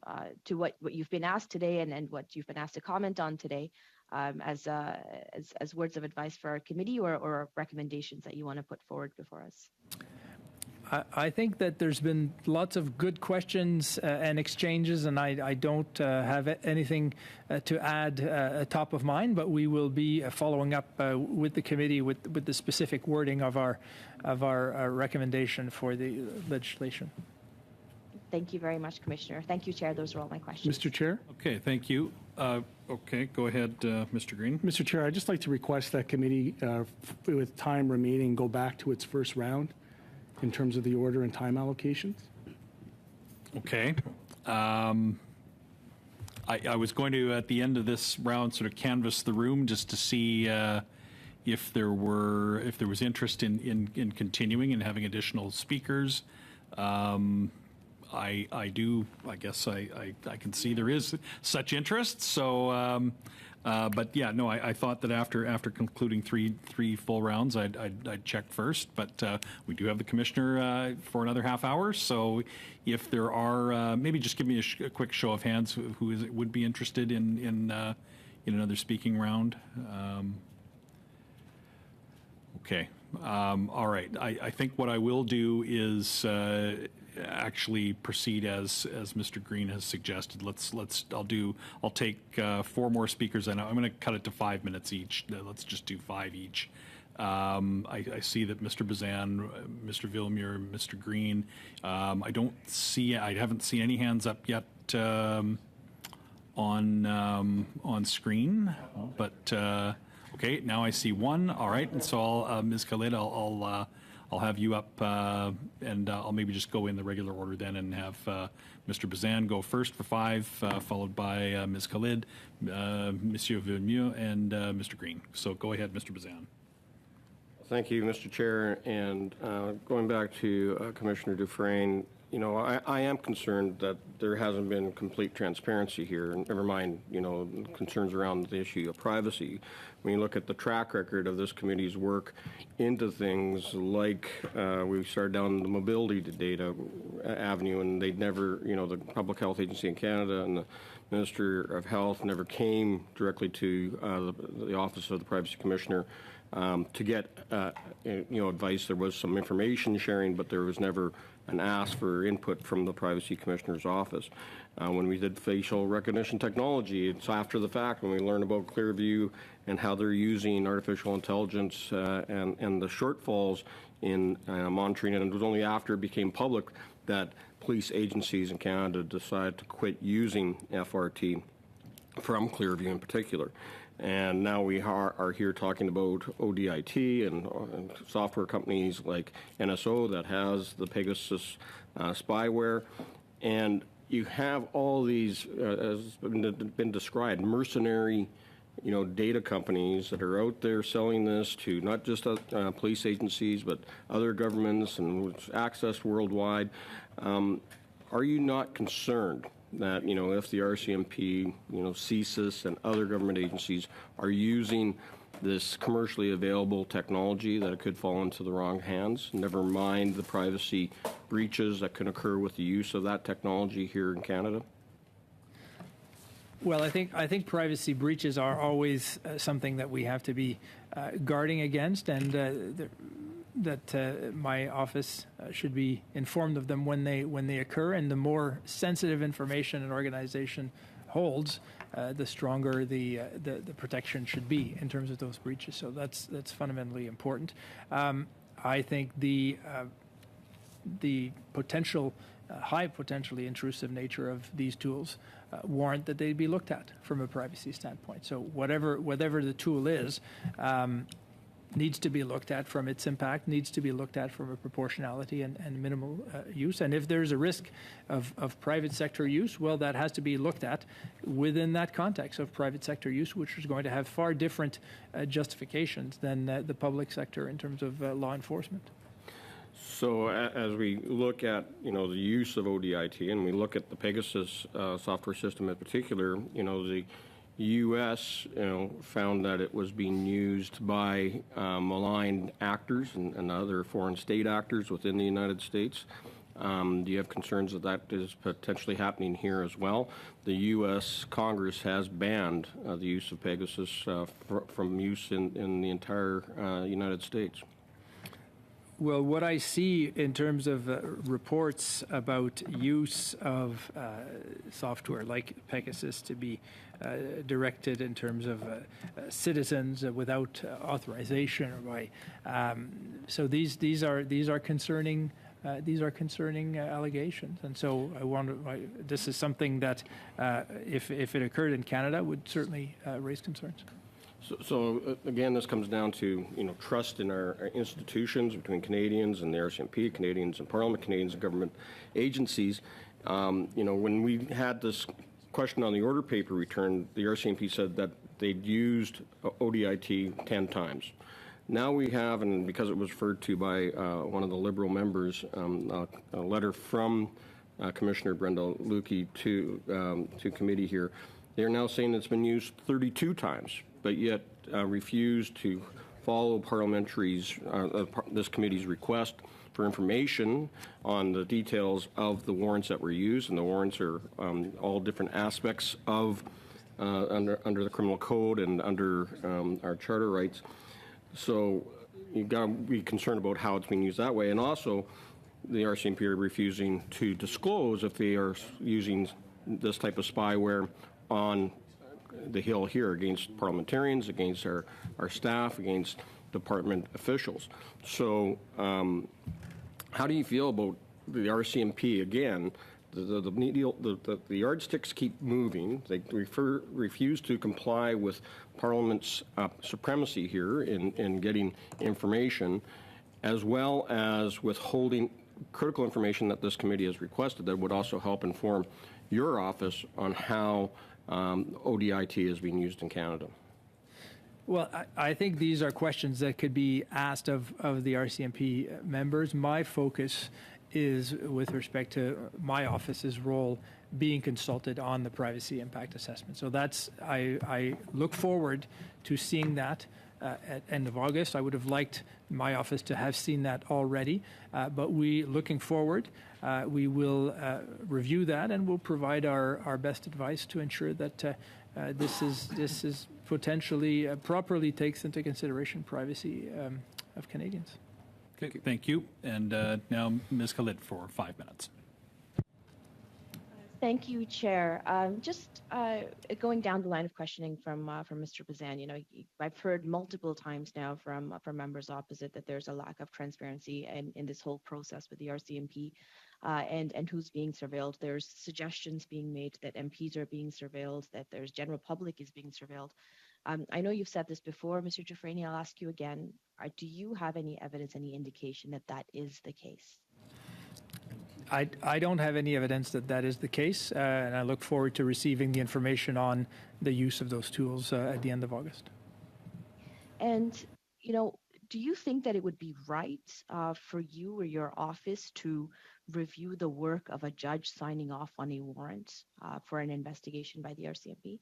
Speaker 10: what you've been asked today and what you've been asked to comment on today. As words of advice for our committee or recommendations that you want to put forward before us?
Speaker 3: I think that there's been lots of good questions and exchanges, and I don't have anything to add top of mind, but we will be following up with the committee with the specific wording of our recommendation for the legislation.
Speaker 10: Thank you very much, Commissioner. Thank you, Chair. Those are all my questions.
Speaker 7: Mr. Chair?
Speaker 1: Okay, thank you. Okay, go ahead, Mr. Green.
Speaker 7: Mr. Chair, I'd just like to request that committee, with time remaining, go back to its first round in terms of the order and time allocations.
Speaker 1: Okay. I was going to, at the end of this round, sort of canvass the room just to see if there was interest in continuing and having additional speakers. I guess I can see there is such interest. So, but yeah, no, I thought that after concluding three full rounds, I'd check first. But we do have the commissioner for another half hour. So, if there are, maybe just give me a quick show of hands who would be interested in another speaking round. Okay. All right. I think what I will do is actually proceed as Mr. Green has suggested. I'll take 4 more speakers, and I'm going to cut it to 5 minutes each. Let's just do 5 each. I see that Mr. Bazan, Mr. Villemure, Mr. Green. I haven't seen any hands up yet on screen, but okay, now I see one. All right, and so Ms. Khalid, I'll have you up, and I'll maybe just go in the regular order then and have Mr. Bazan go first for 5, followed by Ms. Khalid, Monsieur Villemure, and Mr. Green. So go ahead, Mr. Bazan.
Speaker 2: Thank you, Mr. Chair. And going back to Commissioner Dufresne, I am concerned that there hasn't been complete transparency here, and never mind, concerns around the issue of privacy. When you look at the track record of this committee's work into things like we started down the mobility data avenue, and they'd never, the Public Health Agency in Canada and the Minister of Health never came directly to the Office of the Privacy Commissioner to get advice. There was some information sharing, but there was never an ask for input from the Privacy Commissioner's office. When we did facial recognition technology, it's after the fact when we learned about Clearview and how they're using artificial intelligence and the shortfalls in monitoring, and it was only after it became public that police agencies in Canada decided to quit using FRT from Clearview in particular. And now we are here talking about ODIT and software companies like NSO that has the Pegasus spyware. And you have all these, as been described, mercenary data companies that are out there selling this to not just police agencies, but other governments and access worldwide. Are you not concerned that, if the RCMP, CSIS and other government agencies are using this commercially available technology, that it could fall into the wrong hands, never mind the privacy breaches that can occur with the use of that technology here in Canada?
Speaker 3: Well, I think privacy breaches are always something that we have to be guarding against, and that my office should be informed of them when they occur. And the more sensitive information an organization holds, the stronger the protection should be in terms of those breaches. So that's fundamentally important. I think the potential high potentially intrusive nature of these tools warrant that they be looked at from a privacy standpoint. So whatever the tool is, needs to be looked at from its impact, needs to be looked at from a proportionality and minimal use. And if there's a risk of private sector use, well, that has to be looked at within that context of private sector use, which is going to have far different justifications than the public sector in terms of law enforcement.
Speaker 2: So as we look at, the use of ODIT, and we look at the Pegasus software system in particular, the U.S. Found that it was being used by malign actors and other foreign state actors within the United States. Do you have concerns that is potentially happening here as well? The U.S. Congress has banned the use of Pegasus from use in the entire United States.
Speaker 3: Well, what I see in terms of reports about use of software like Pegasus to be directed in terms of citizens without authorization or by, so these are concerning. These are concerning allegations, and so this is something that, if it occurred in Canada, would certainly raise concerns.
Speaker 2: So again, this comes down to trust in our institutions between Canadians and the RCMP, Canadians and Parliament, Canadians and government agencies. When we had this question on the order paper return, the RCMP said that they'd used ODIT 10 times. Now we have, and because it was referred to by one of the Liberal members, a letter from Commissioner Brenda Lukey to committee here. They're now saying it's been used 32 times, but yet refused to follow this committee's request for information on the details of the warrants that were used, and the warrants are all different aspects of under the criminal code and under our charter rights. So you've got to be concerned about how it's being used that way, and also the RCMP are refusing to disclose if they are using this type of spyware on the Hill here against parliamentarians, against our staff, against department officials. So how do you feel about the RCMP again? The yardsticks keep moving. They refuse to comply with Parliament's supremacy here in getting information, as well as withholding critical information that this committee has requested that would also help inform your office on how ODIT is being used in Canada.
Speaker 3: Well, I think these are questions that could be asked of the RCMP members. My focus is with respect to my office's role being consulted on the privacy impact assessment. So that's, I look forward to seeing that at end of August. I would have liked my office to have seen that already, but looking forward, we will review that and we'll provide our best advice to ensure that this is potentially properly takes into consideration privacy of Canadians.
Speaker 1: Okay, thank you. And now Ms. Khalid for 5 minutes.
Speaker 10: Thank you, Chair. Just going down the line of questioning from Mr. Bazan, you know, I've heard multiple times now from members opposite that there's a lack of transparency in this whole process with the RCMP and who's being surveilled. There's suggestions being made that MPs are being surveilled, that there's general public is being surveilled. I know you've said this before, Mr. Jafrani. I'll ask you again. Do you have any evidence, any indication that that is the case?
Speaker 3: I don't have any evidence that that is the case, and I look forward to receiving the information on the use of those tools at the end of August.
Speaker 10: And, you know, do you think that it would be right for you or your office to review the work of a judge signing off on a warrant for an investigation by the RCMP?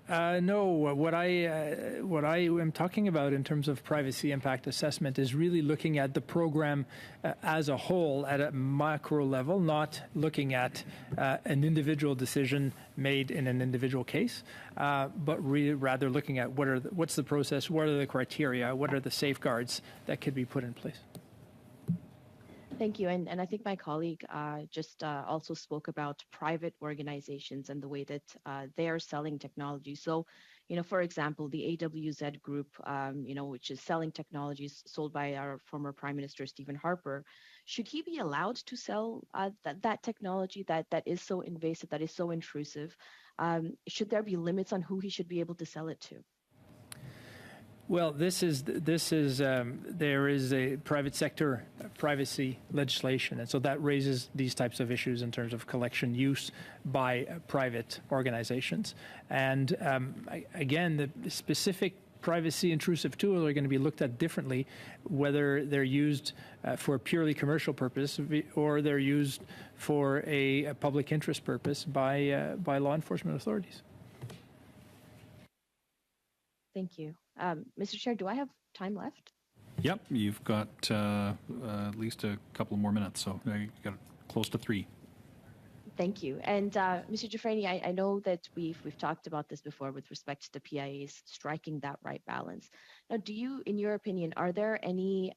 Speaker 3: No, what I am talking about in terms of privacy impact assessment is really looking at the program as a whole at a macro level, not looking at an individual decision made in an individual case, but rather looking at what's the process, what are the criteria, what are the safeguards that could be put in place.
Speaker 10: Thank you. And I think my colleague just also spoke about private organizations and the way that they are selling technology. So, you know, for example, the AWZ group, you know, which is selling technologies sold by our former Prime Minister, Stephen Harper, should he be allowed to sell that technology that is so invasive, that is so intrusive? Should there be limits on who he should be able to sell it to?
Speaker 3: Well, there is a private sector privacy legislation, and so that raises these types of issues in terms of collection use by private organizations. And again, the specific privacy intrusive tools are going to be looked at differently, whether they're used for a purely commercial purpose or they're used for a public interest purpose by law enforcement authorities.
Speaker 10: Thank you. Mr. Chair, do I have time left?
Speaker 1: Yep, you've got at least a couple more minutes, so you've got close to 3.
Speaker 10: Thank you. And Mr. Jafrani, I know that we've talked about this before with respect to the PIAs striking that right balance. Now, do you, in your opinion, are there any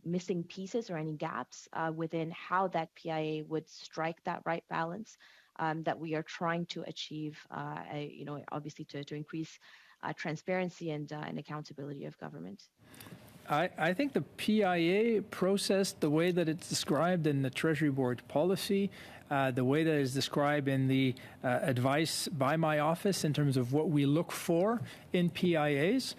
Speaker 10: missing pieces or any gaps within how that PIA would strike that right balance that we are trying to achieve? You know, obviously to increase transparency and accountability of government?
Speaker 3: I think the PIA process, the way that it's described in the Treasury Board policy, the way that is described in the advice by my office in terms of what we look for in PIAs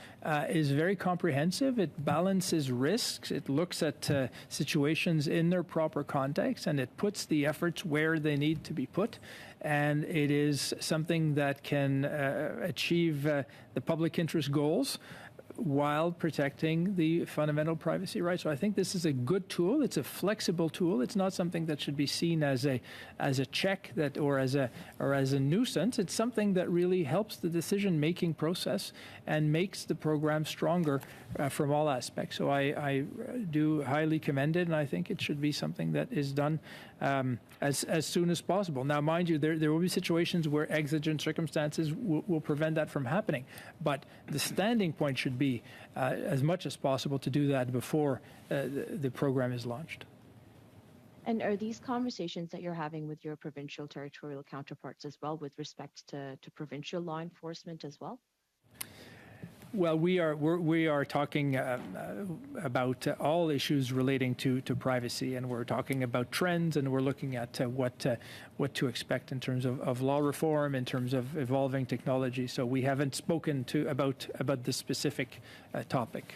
Speaker 3: is very comprehensive. It balances risks. It looks at situations in their proper context, and it puts the efforts where they need to be put. And it is something that can achieve the public interest goals while protecting the fundamental privacy rights. So I think this is a good tool. It's a flexible tool. It's not something that should be seen as a check that or as a nuisance. It's something that really helps the decision-making process and makes the program stronger from all aspects. So I do highly commend it, and I think it should be something that is done as soon as possible. Now, mind you, there will be situations where exigent circumstances will prevent that from happening, but the standing point should be as much as possible to do that before the program is launched.
Speaker 10: And are these conversations that you're having with your provincial territorial counterparts as well with respect to provincial law enforcement as well?
Speaker 3: Well, we are talking about all issues relating to privacy, and we're talking about trends, and we're looking at what to expect in terms of law reform, in terms of evolving technology. So we haven't spoken about this specific topic.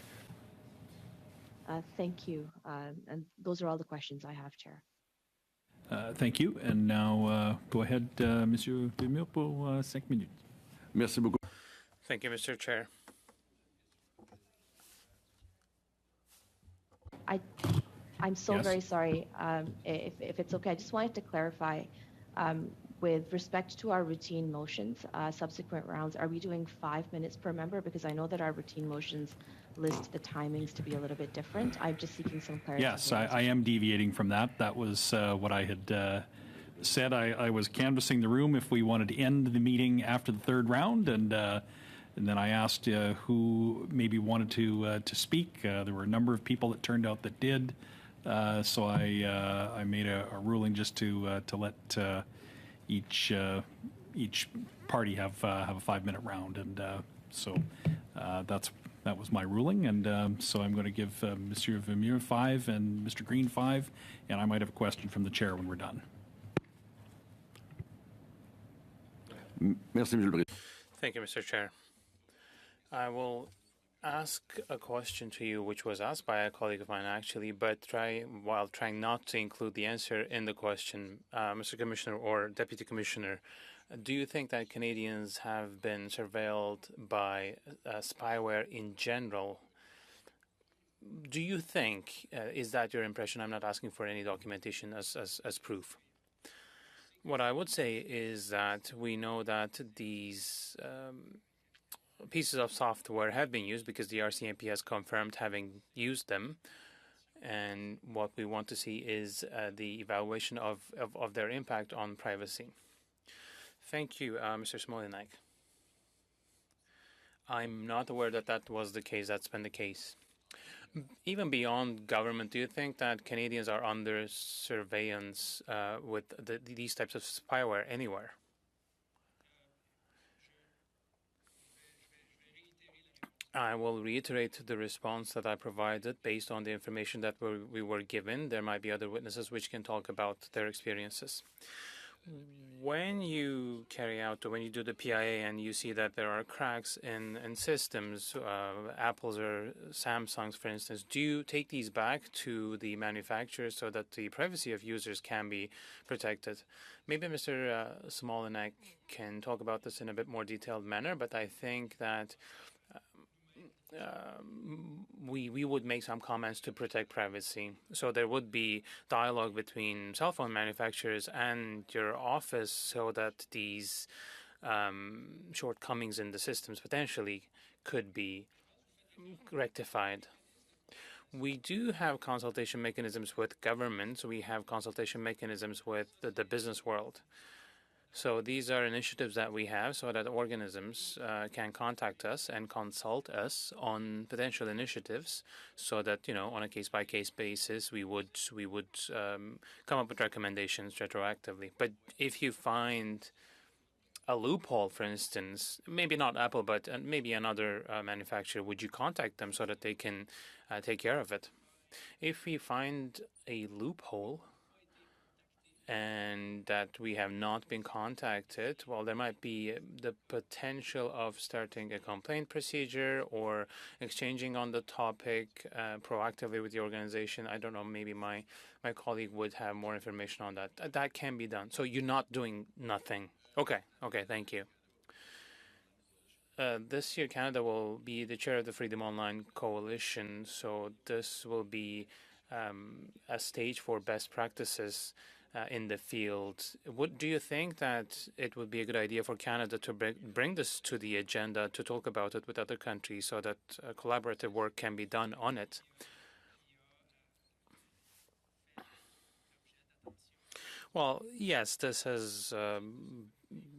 Speaker 10: Thank you. And those are all the questions I have, Chair.
Speaker 1: Thank you. And now go ahead, Monsieur Demure, pour 5 minutes.
Speaker 12: Merci beaucoup.
Speaker 4: Thank you, Mr. Chair.
Speaker 10: I'm so
Speaker 1: Yes.
Speaker 10: very sorry. If it's okay, I just wanted to clarify. With respect to our routine motions, subsequent rounds, are we doing 5 minutes per member? Because I know that our routine motions list the timings to be a little bit different. I'm just seeking some clarity.
Speaker 1: Yes,
Speaker 10: here,
Speaker 1: I am deviating from that. That was what I had said. I was canvassing the room if we wanted to end the meeting after the third round, and then I asked who maybe wanted to speak. There were a number of people that turned out that did, so I made a ruling just to let each party have a 5-minute round, and so that was my ruling, and so I'm going to give Monsieur Vermeer 5 and Mr. Green 5, and I might have a question from the chair when we're done.
Speaker 4: Thank you, Mr. Chair. I will ask a question to you, which was asked by a colleague of mine, actually, but while trying not to include the answer in the question. Mr. Commissioner or Deputy Commissioner, do you think that Canadians have been surveilled by spyware in general? Do you think, is that your impression? I'm not asking for any documentation as proof. What I would say is that we know that these pieces of software have been used because the RCMP has confirmed having used them. And what we want to see is the evaluation of their impact on privacy. Thank you, Mr. Smolinak. I'm not aware that that was the case. That's been the case. Even beyond government, do you think that Canadians are under surveillance with these types of spyware anywhere? I will reiterate the response that I provided based on the information that we were given. There might be other witnesses which can talk about their experiences. When you carry out, or when you do the PIA and you see that there are cracks in systems, Apple's or Samsung's, for instance, do you take these back to the manufacturers so that the privacy of users can be protected? Maybe Mr. Smolinak can talk about this in a bit more detailed manner, but I think that we would make some comments to protect privacy. So there would be dialogue between cell phone manufacturers and your office so that these shortcomings in the systems potentially could be rectified. We do have consultation mechanisms with governments. We have consultation mechanisms with the business world. So these are initiatives that we have so that organisms can contact us and consult us on potential initiatives so that, on a case-by-case basis, we would come up with recommendations retroactively. But if you find a loophole, for instance, maybe not Apple, but maybe another manufacturer, would you contact them so that they can take care of it? If we find a loophole and that we have not been contacted, well, there might be the potential of starting a complaint procedure or exchanging on the topic proactively with the organization. I don't know, maybe my colleague would have more information on that. That can be done. So you're not doing nothing. Okay, thank you. This year, Canada will be the chair of the Freedom Online Coalition, so this will be a stage for best practices in the field. Do you think that it would be a good idea for Canada to bring this to the agenda, to talk about it with other countries so that collaborative work can be done on it? Well, yes, this has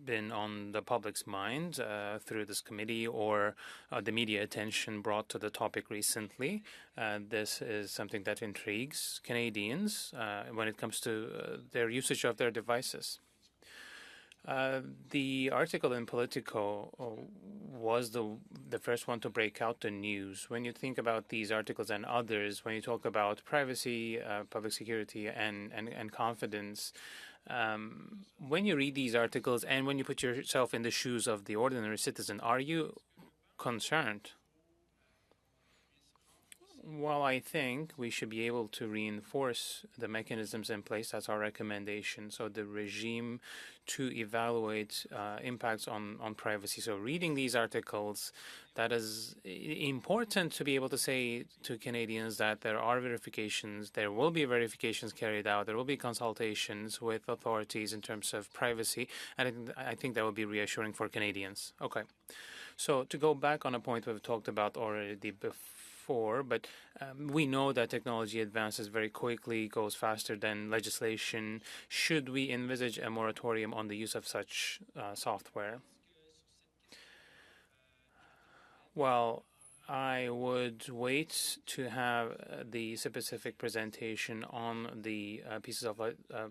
Speaker 4: been on the public's mind through this committee or the media attention brought to the topic recently. This is something that intrigues Canadians when it comes to their usage of their devices. The article in Politico was the first one to break out the news. When you think about these articles and others, when you talk about privacy, public security, and confidence, when you read these articles and when you put yourself in the shoes of the ordinary citizen, are you concerned? Well, I think we should be able to reinforce the mechanisms in place. That's our recommendation. So the regime to evaluate impacts on privacy. So reading these articles, that is important to be able to say to Canadians that there are verifications, there will be verifications carried out, there will be consultations with authorities in terms of privacy, and I think that would be reassuring for Canadians. Okay. So to go back on a point we've talked about already before, but we know that technology advances very quickly, goes faster than legislation. Should we envisage a moratorium on the use of such software? Well, I would wait to have the specific presentation on the pieces of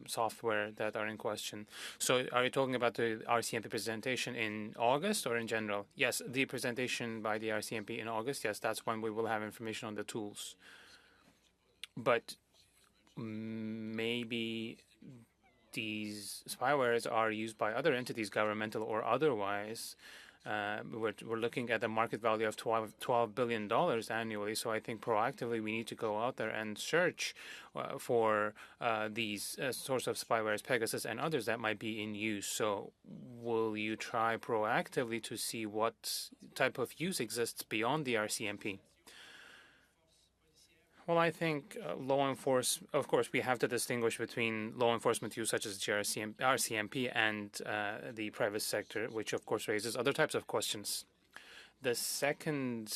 Speaker 4: software that are in question. So are you talking about the RCMP presentation in August or in general? Yes, the presentation by the RCMP in August, yes, that's when we will have information on the tools. But maybe these spywares are used by other entities, governmental or otherwise. We're looking at a market value of $12 billion annually. So I think proactively we need to go out there and search for these sorts of spywares, Pegasus and others that might be in use. So will you try proactively to see what type of use exists beyond the RCMP? Well, I think law enforcement, of course, we have to distinguish between law enforcement use such as the RCMP and the private sector, which of course raises other types of questions. The second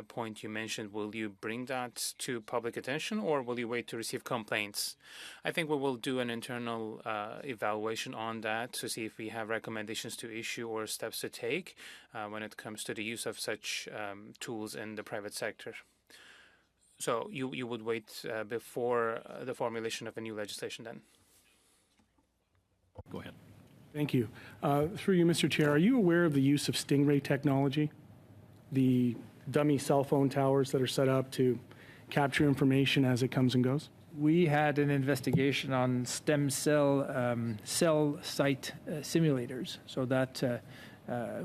Speaker 4: point you mentioned, will you bring that to public attention or will you wait to receive complaints? I think we will do an internal evaluation on that to see if we have recommendations to issue or steps to take when it comes to the use of such tools in the private sector. So you would wait before the formulation of a new legislation then?
Speaker 1: Go ahead.
Speaker 7: Thank you. Through you, Mr. Chair, are you aware of the use of Stingray technology, the dummy cell phone towers that are set up to capture information as it comes and goes?
Speaker 3: We had an investigation on stem cell site simulators, so that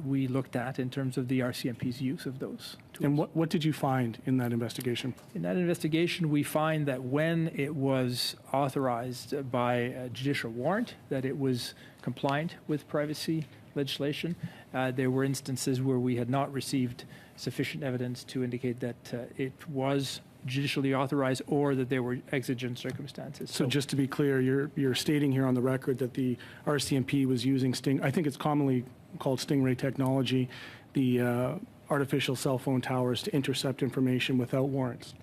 Speaker 3: we looked at in terms of the RCMP's use of those tools.
Speaker 7: And what did you find in that investigation?
Speaker 3: In that investigation, we find that when it was authorized by a judicial warrant, that it was compliant with privacy legislation. There were instances where we had not received sufficient evidence to indicate that it was judicially authorized or that there were exigent circumstances.
Speaker 7: So just to be clear, you're stating here on the record that the RCMP was using I think it's commonly called Stingray technology, the artificial cell phone towers to intercept information without warrants.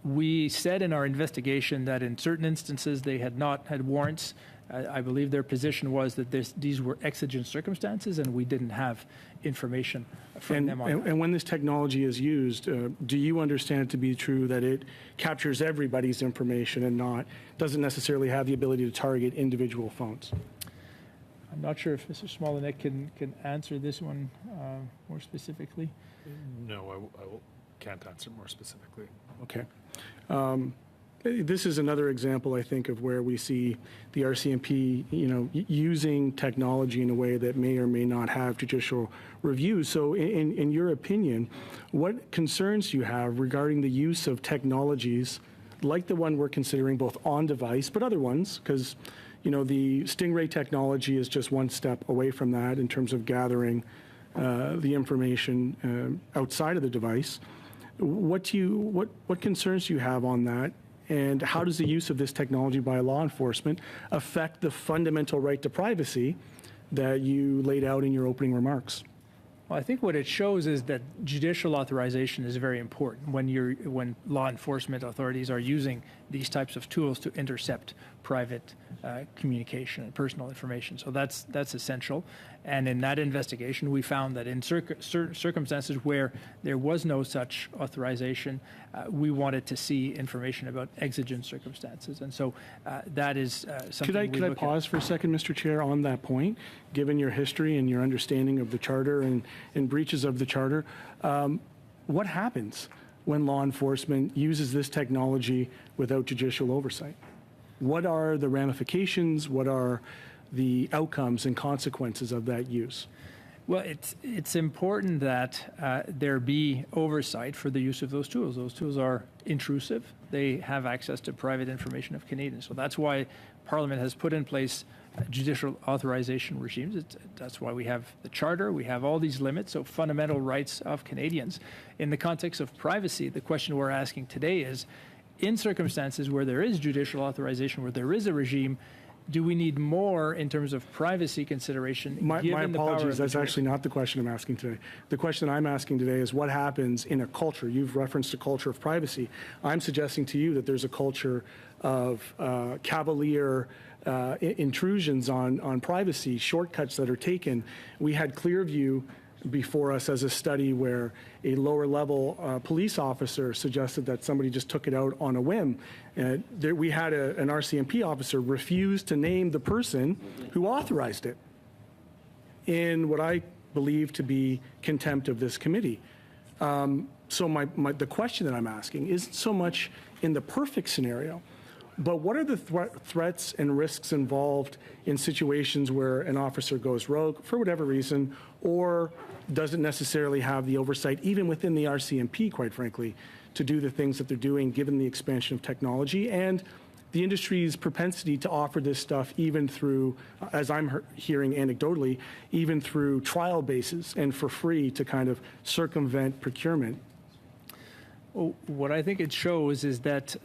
Speaker 3: We said in our investigation that in certain instances they had not had warrants. I believe their position was that these were exigent circumstances and we didn't have information from them on that.
Speaker 7: And when this technology is used, do you understand it to be true that it captures everybody's information and doesn't necessarily have the ability to target individual phones?
Speaker 3: I'm not sure if Mr. Smolinek can answer this one more specifically.
Speaker 9: No, I can't answer more specifically.
Speaker 7: Okay. This is another example, I think, of where we see the RCMP, using technology in a way that may or may not have judicial review. So in your opinion, what concerns do you have regarding the use of technologies like the one we're considering, both on device, but other ones, because the Stingray technology is just one step away from that in terms of gathering the information outside of the device. What concerns do you have on that? And how does the use of this technology by law enforcement affect the fundamental right to privacy that you laid out in your opening remarks?
Speaker 3: Well, I think what it shows is that judicial authorization is very important when law enforcement authorities are using these types of tools to intercept private communication and personal information. So that's essential. And in that investigation, we found that in certain circumstances where there was no such authorization, we wanted to see information about exigent circumstances. And so that is something
Speaker 7: Could I pause for a second, Mr. Chair, on that point? Given your history and your understanding of the Charter and breaches of the Charter, what happens when law enforcement uses this technology without judicial oversight? What are the ramifications? What are the outcomes and consequences of that use?
Speaker 3: Well, it's important that there be oversight for the use of those tools. Those tools are intrusive. They have access to private information of Canadians. So that's why Parliament has put in place judicial authorization regimes. That's why we have the Charter. We have all these limits, so fundamental rights of Canadians. In the context of privacy, the question we're asking today is, in circumstances where there is judicial authorization, where there is a regime, do we need more in terms of privacy consideration?
Speaker 7: My apologies, that's
Speaker 3: jury?
Speaker 7: actually not the question I'm asking today. The question I'm asking today is what happens in a culture. You've referenced a culture of privacy. I'm suggesting to you that there's a culture of cavalier intrusions on privacy, shortcuts that are taken. We had Clearview before us as a study where a lower level police officer suggested that somebody just took it out on a whim. We had an RCMP officer refuse to name the person who authorized it in what I believe to be contempt of this committee. So the question that I'm asking isn't so much in the perfect scenario, but what are the threats and risks involved in situations where an officer goes rogue for whatever reason, or doesn't necessarily have the oversight, even within the RCMP, quite frankly, to do the things that they're doing, given the expansion of technology and the industry's propensity to offer this stuff even through, as I'm hearing anecdotally, even through trial bases and for free to kind of circumvent procurement?
Speaker 3: Well, what I think it shows is that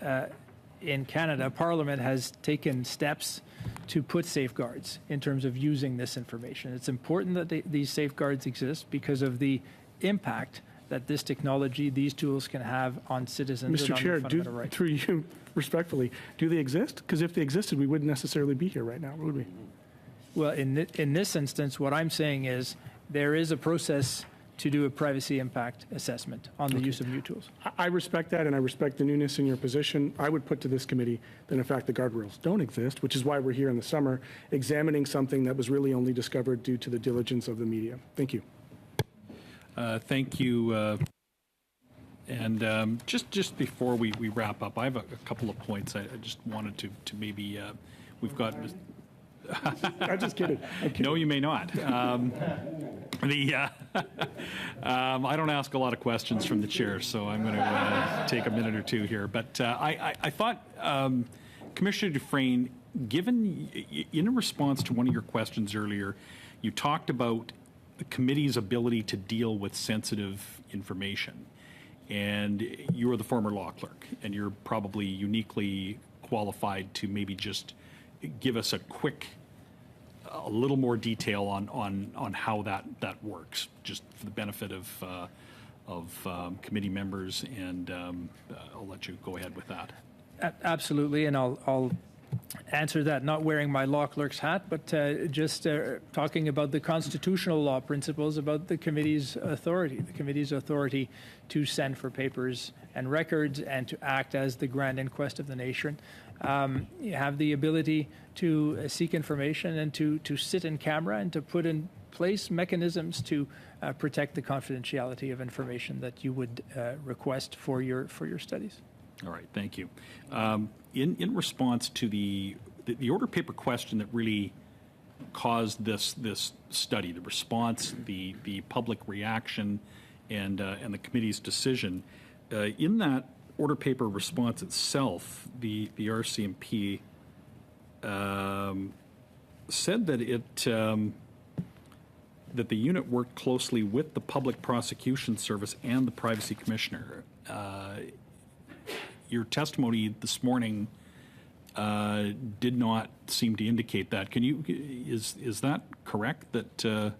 Speaker 3: in Canada, Parliament has taken steps to put safeguards in terms of using this information. It's important that these safeguards exist because of the impact that this technology, these tools can have on citizens and
Speaker 7: Mr.
Speaker 3: on
Speaker 7: Chair,
Speaker 3: their fundamental rights.
Speaker 7: through you, respectfully, do they exist? Because if they existed, we wouldn't necessarily be here right now, would we?
Speaker 3: Well, in this instance, what I'm saying is there is a process to do a privacy impact assessment on the use of new tools.
Speaker 7: I respect that, and I respect the newness in your position. I would put to this committee that, in fact, the guardrails don't exist, which is why we're here in the summer examining something that was really only discovered due to the diligence of the media. Thank you.
Speaker 1: Thank you. And just before we wrap up, I have a couple of points I just wanted to maybe, we've got...
Speaker 7: I'm just kidding. I'm kidding.
Speaker 1: No, you may not. I don't ask a lot of questions from the chair, so I'm going to take a minute or two here. But I thought, Commissioner Dufresne, given in response to one of your questions earlier, you talked about the committee's ability to deal with sensitive information. And you are the former law clerk, and you're probably uniquely qualified to maybe just give us a little more detail on how that works, just for the benefit of committee members, and I'll let you go ahead with that.
Speaker 3: Absolutely, and I'll answer that not wearing my law clerk's hat, but just talking about the constitutional law principles about the committee's authority to send for papers and records and to act as the grand inquest of the nation. You have the ability to seek information and to sit in camera and to put in place mechanisms to protect the confidentiality of information that you would request for your studies.
Speaker 1: All right, thank you. In response to the order paper question that really caused this study, the response, the public reaction, and the committee's decision, in that order paper response itself, the RCMP said that that the unit worked closely with the Public Prosecution Service and the Privacy Commissioner. Your testimony this morning did not seem to indicate that. Is that correct? That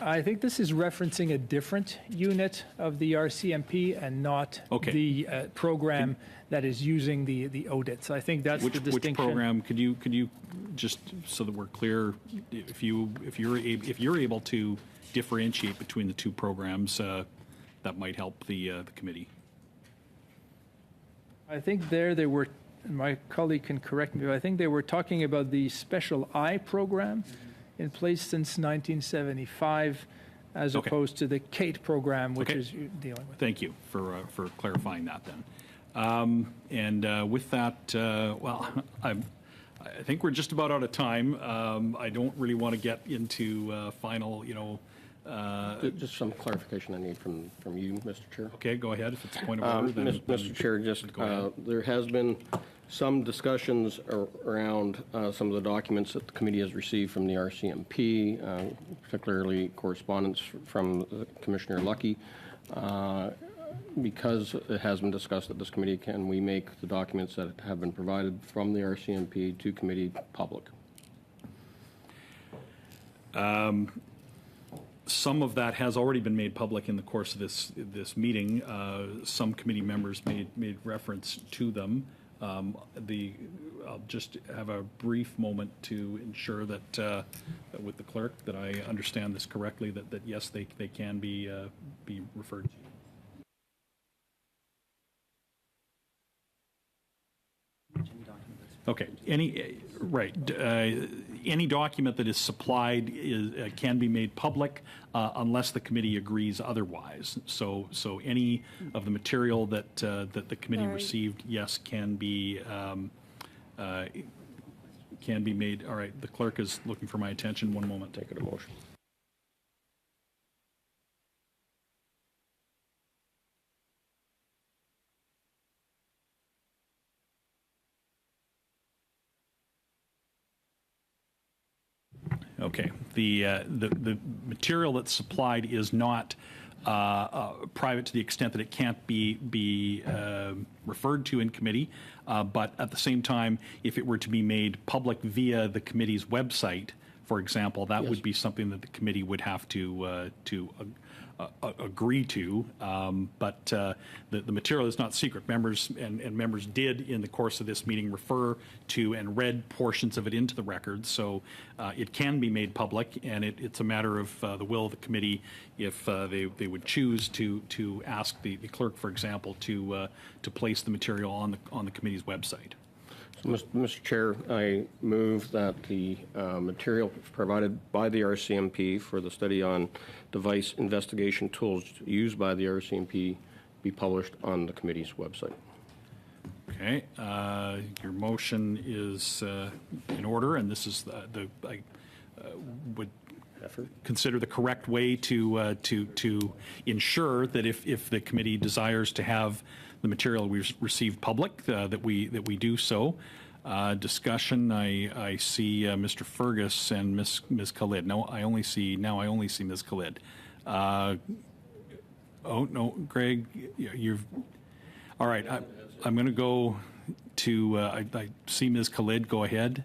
Speaker 3: I think this is referencing a different unit of the RCMP and not the program that is using the audits. I think that's the distinction.
Speaker 1: Which program? Could you just so that we're clear, if you're able to differentiate between the two programs, that might help the committee.
Speaker 3: I think they were, my colleague can correct me, but I think they were talking about the Special I program in place since 1975, as opposed to the Kate program, which is dealing with.
Speaker 1: Thank you for clarifying that then. And with that, well, I think we're just about out of time. I don't really want to get into final,
Speaker 2: Just some clarification I need from you, Mr. Chair.
Speaker 1: okay, go ahead. If it's a point of order, then
Speaker 2: Mr. Chair, just
Speaker 1: go ahead.
Speaker 2: there has been some discussions around some of the documents that the committee has received from the RCMP, particularly correspondence from Commissioner Lucky. Because it has been discussed at this committee, can we make the documents that have been provided from the RCMP to committee public?
Speaker 1: Some of that has already been made public in the course of this meeting. Some committee members made reference to them. I'll just have a brief moment to ensure that with the clerk that I understand this correctly. That yes, they can be referred to. Okay. Any document that is supplied can be made public unless the committee agrees otherwise. So any of the material that the committee received, yes, can be made. All right. The clerk is looking for my attention. One moment.
Speaker 2: Take it a motion.
Speaker 1: Okay. The material that's supplied is not private to the extent that it can't be referred to in committee, but at the same time, if it were to be made public via the committee's website, for example, that would be something that the committee would have to agree to. But the material is not secret. Members and members did, in the course of this meeting, refer to and read portions of it into the record. So it can be made public, and it's a matter of the will of the committee if they would choose to ask the clerk, for example, to place the material on the committee's website.
Speaker 2: So, Mr. Chair, I move that the material provided by the RCMP for the study on device investigation tools used by the RCMP be published on the committee's website.
Speaker 1: Okay. Your motion is in order, and this is I would consider the correct way to ensure that if the committee desires to have the material we've received public, that we do so. Discussion. I see Mr. Fergus and Ms. Khalid. No, I only see Ms. Khalid. Oh no, Greg, you've. All right, I'm going to go to. I see Ms. Khalid. Go ahead.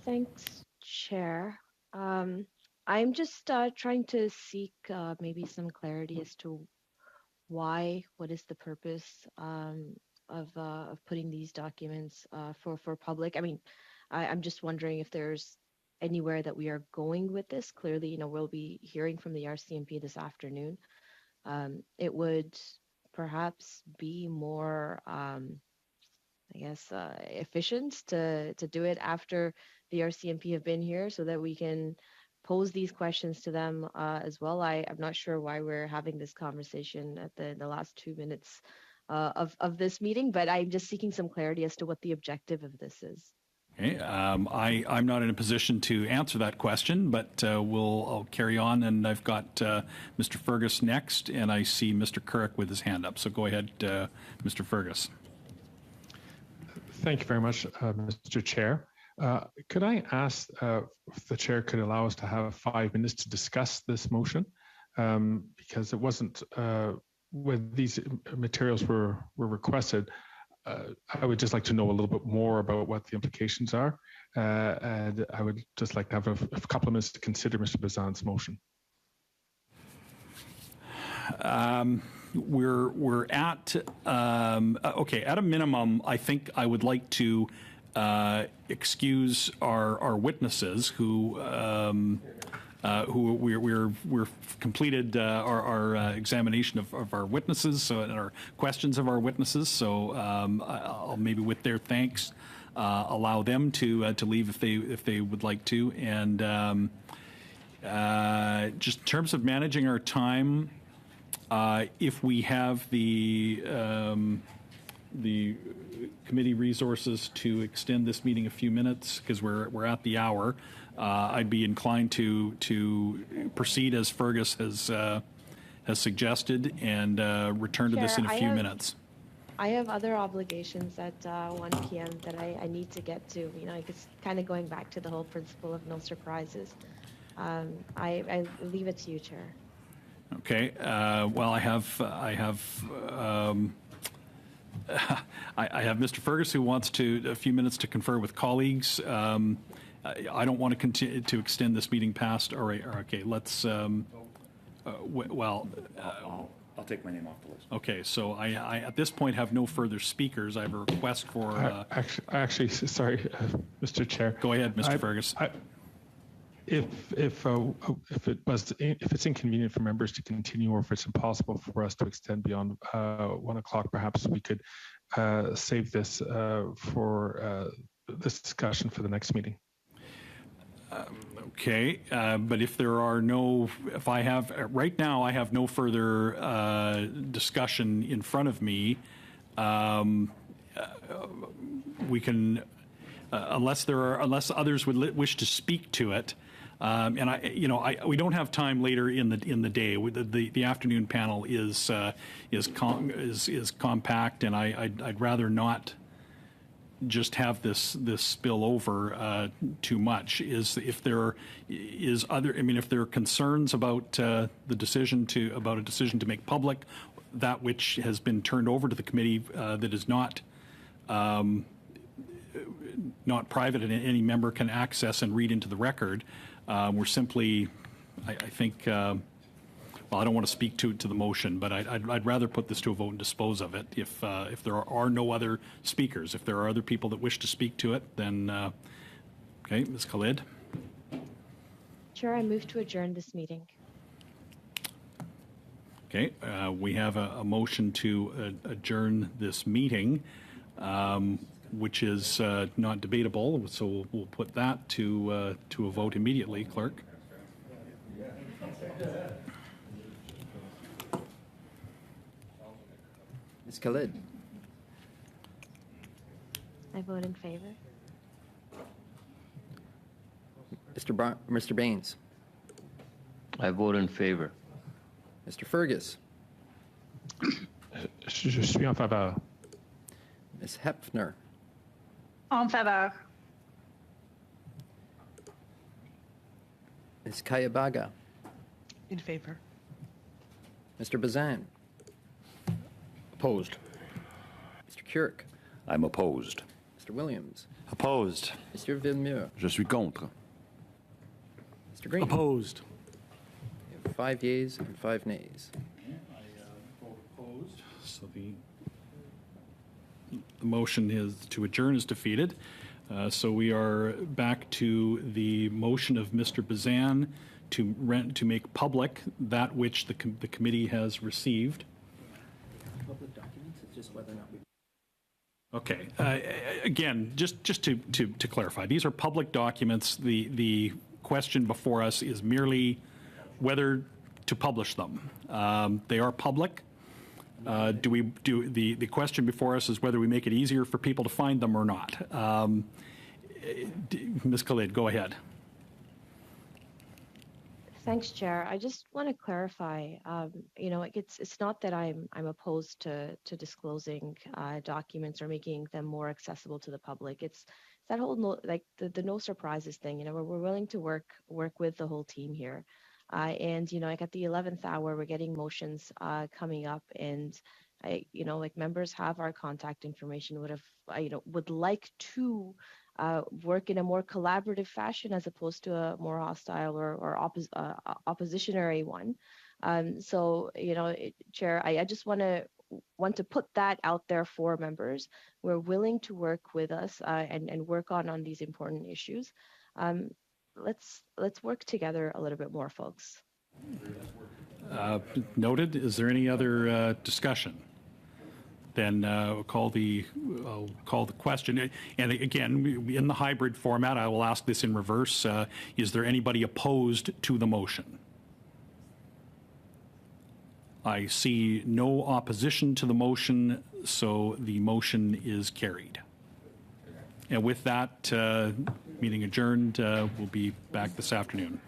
Speaker 10: Thanks, Chair. I'm just trying to seek maybe some clarity as to what is the purpose of putting these documents for public. I mean, I'm just wondering if there's anywhere that we are going with this. Clearly, we'll be hearing from the RCMP this afternoon. It would perhaps be more, efficient to do it after the RCMP have been here so that we can pose these questions to them as well. I'm not sure why we're having this conversation at the last 2 minutes of this meeting, but I'm just seeking some clarity as to what the objective of this is.
Speaker 1: Okay. I'm not in a position to answer that question, but I'll carry on. And I've got Mr. Fergus next, and I see Mr. Currick with his hand up. So go ahead, Mr. Fergus.
Speaker 12: Thank you very much, Mr. Chair. Could I ask if the chair could allow us to have 5 minutes to discuss this motion? Because it wasn't, when these materials were requested, I would just like to know a little bit more about what the implications are. And I would just like to have a couple of minutes to consider Mr. Bazan's motion.
Speaker 1: We're at, okay, at a minimum, I think I would like to excuse our witnesses who we're completed our examination of our witnesses, and our questions of our witnesses. So I'll maybe, with their thanks, allow them to leave if they would like to. And just in terms of managing our time, if we have the the committee resources to extend this meeting a few minutes because we're at the hour. I'd be inclined to proceed as Fergus has suggested and return to this in a few minutes.
Speaker 10: I have other obligations at 1 p.m. that I need to get to. You know, it's kind of going back to the whole principle of no surprises. I leave it to you, Chair.
Speaker 1: Okay. Well, I have Mr. Fergus who wants a few minutes to confer with colleagues. I don't want to continue to extend this meeting past. All right. Okay. Let's.
Speaker 5: I'll take my name off the list.
Speaker 1: Okay. So I at this point have no further speakers. I have a request for.
Speaker 12: Actually, sorry, Mr. Chair.
Speaker 1: Go ahead, Mr. Fergus.
Speaker 12: If it's inconvenient for members to continue, or if it's impossible for us to extend beyond 1 o'clock, perhaps we could save this for this discussion for the next meeting.
Speaker 1: Okay, but if there are right now I have no further discussion in front of me. We can, unless others would wish to speak to it. And we don't have time later in the day. The afternoon panel is compact, and I'd rather not just have this spill over too much. If there are concerns about a decision to make public that which has been turned over to the committee that is not private and any member can access and read into the record. We're simply, I think, well, I don't want to speak to the motion, but I'd rather put this to a vote and dispose of it. If there are no other speakers, if there are other people that wish to speak to it, then, okay, Ms. Khalid.
Speaker 10: Chair, I move to adjourn this meeting.
Speaker 1: Okay, we have a motion to adjourn this meeting, which is not debatable, so we'll put that to a vote immediately, Clerk.
Speaker 13: Ms. Khalid.
Speaker 10: I vote in favor.
Speaker 13: Mr. Baines.
Speaker 11: I vote in favor.
Speaker 13: Mr. Fergus.
Speaker 12: Je suis en faveur.
Speaker 13: Ms. Hepfner.
Speaker 6: En faveur.
Speaker 13: Ms. Kayabaga.
Speaker 14: In favor.
Speaker 13: Mr. Bazan.
Speaker 2: Opposed.
Speaker 13: Mr. Kirk.
Speaker 5: I'm opposed.
Speaker 13: Mr. Williams.
Speaker 15: Opposed.
Speaker 13: Mr. Villemure.
Speaker 15: Je suis contre.
Speaker 13: Mr. Green.
Speaker 7: Opposed.
Speaker 13: We have 5 yeas and 5 nays.
Speaker 1: I vote opposed. So the motion to adjourn is defeated. So we are back to the motion of Mr. Bazan to make public that which the committee has received.
Speaker 13: Public documents, it's just whether or not we...
Speaker 1: Okay. Again, just to clarify, these are public documents. The question before us is merely whether to publish them. They are public. The question before us is whether we make it easier for people to find them or not. Ms. Khalid, go ahead.
Speaker 10: Thanks, Chair. I just want to clarify. It's not that I'm opposed to disclosing documents or making them more accessible to the public. It's that whole the no surprises thing. We're willing to work with the whole team here. And at the 11th hour, we're getting motions coming up, and members have our contact information. Would like to work in a more collaborative fashion as opposed to a more hostile or oppositionary one. Chair, I just want to put that out there for members. We're willing to work with us and work on these important issues. Let's work together a little bit more, folks.
Speaker 1: Noted. Is there any other discussion? Then I'll call the question. And again, in the hybrid format, I will ask this in reverse. Is there anybody opposed to the motion? I see no opposition to the motion, so the motion is carried. And with that, meeting adjourned. We'll be back this afternoon.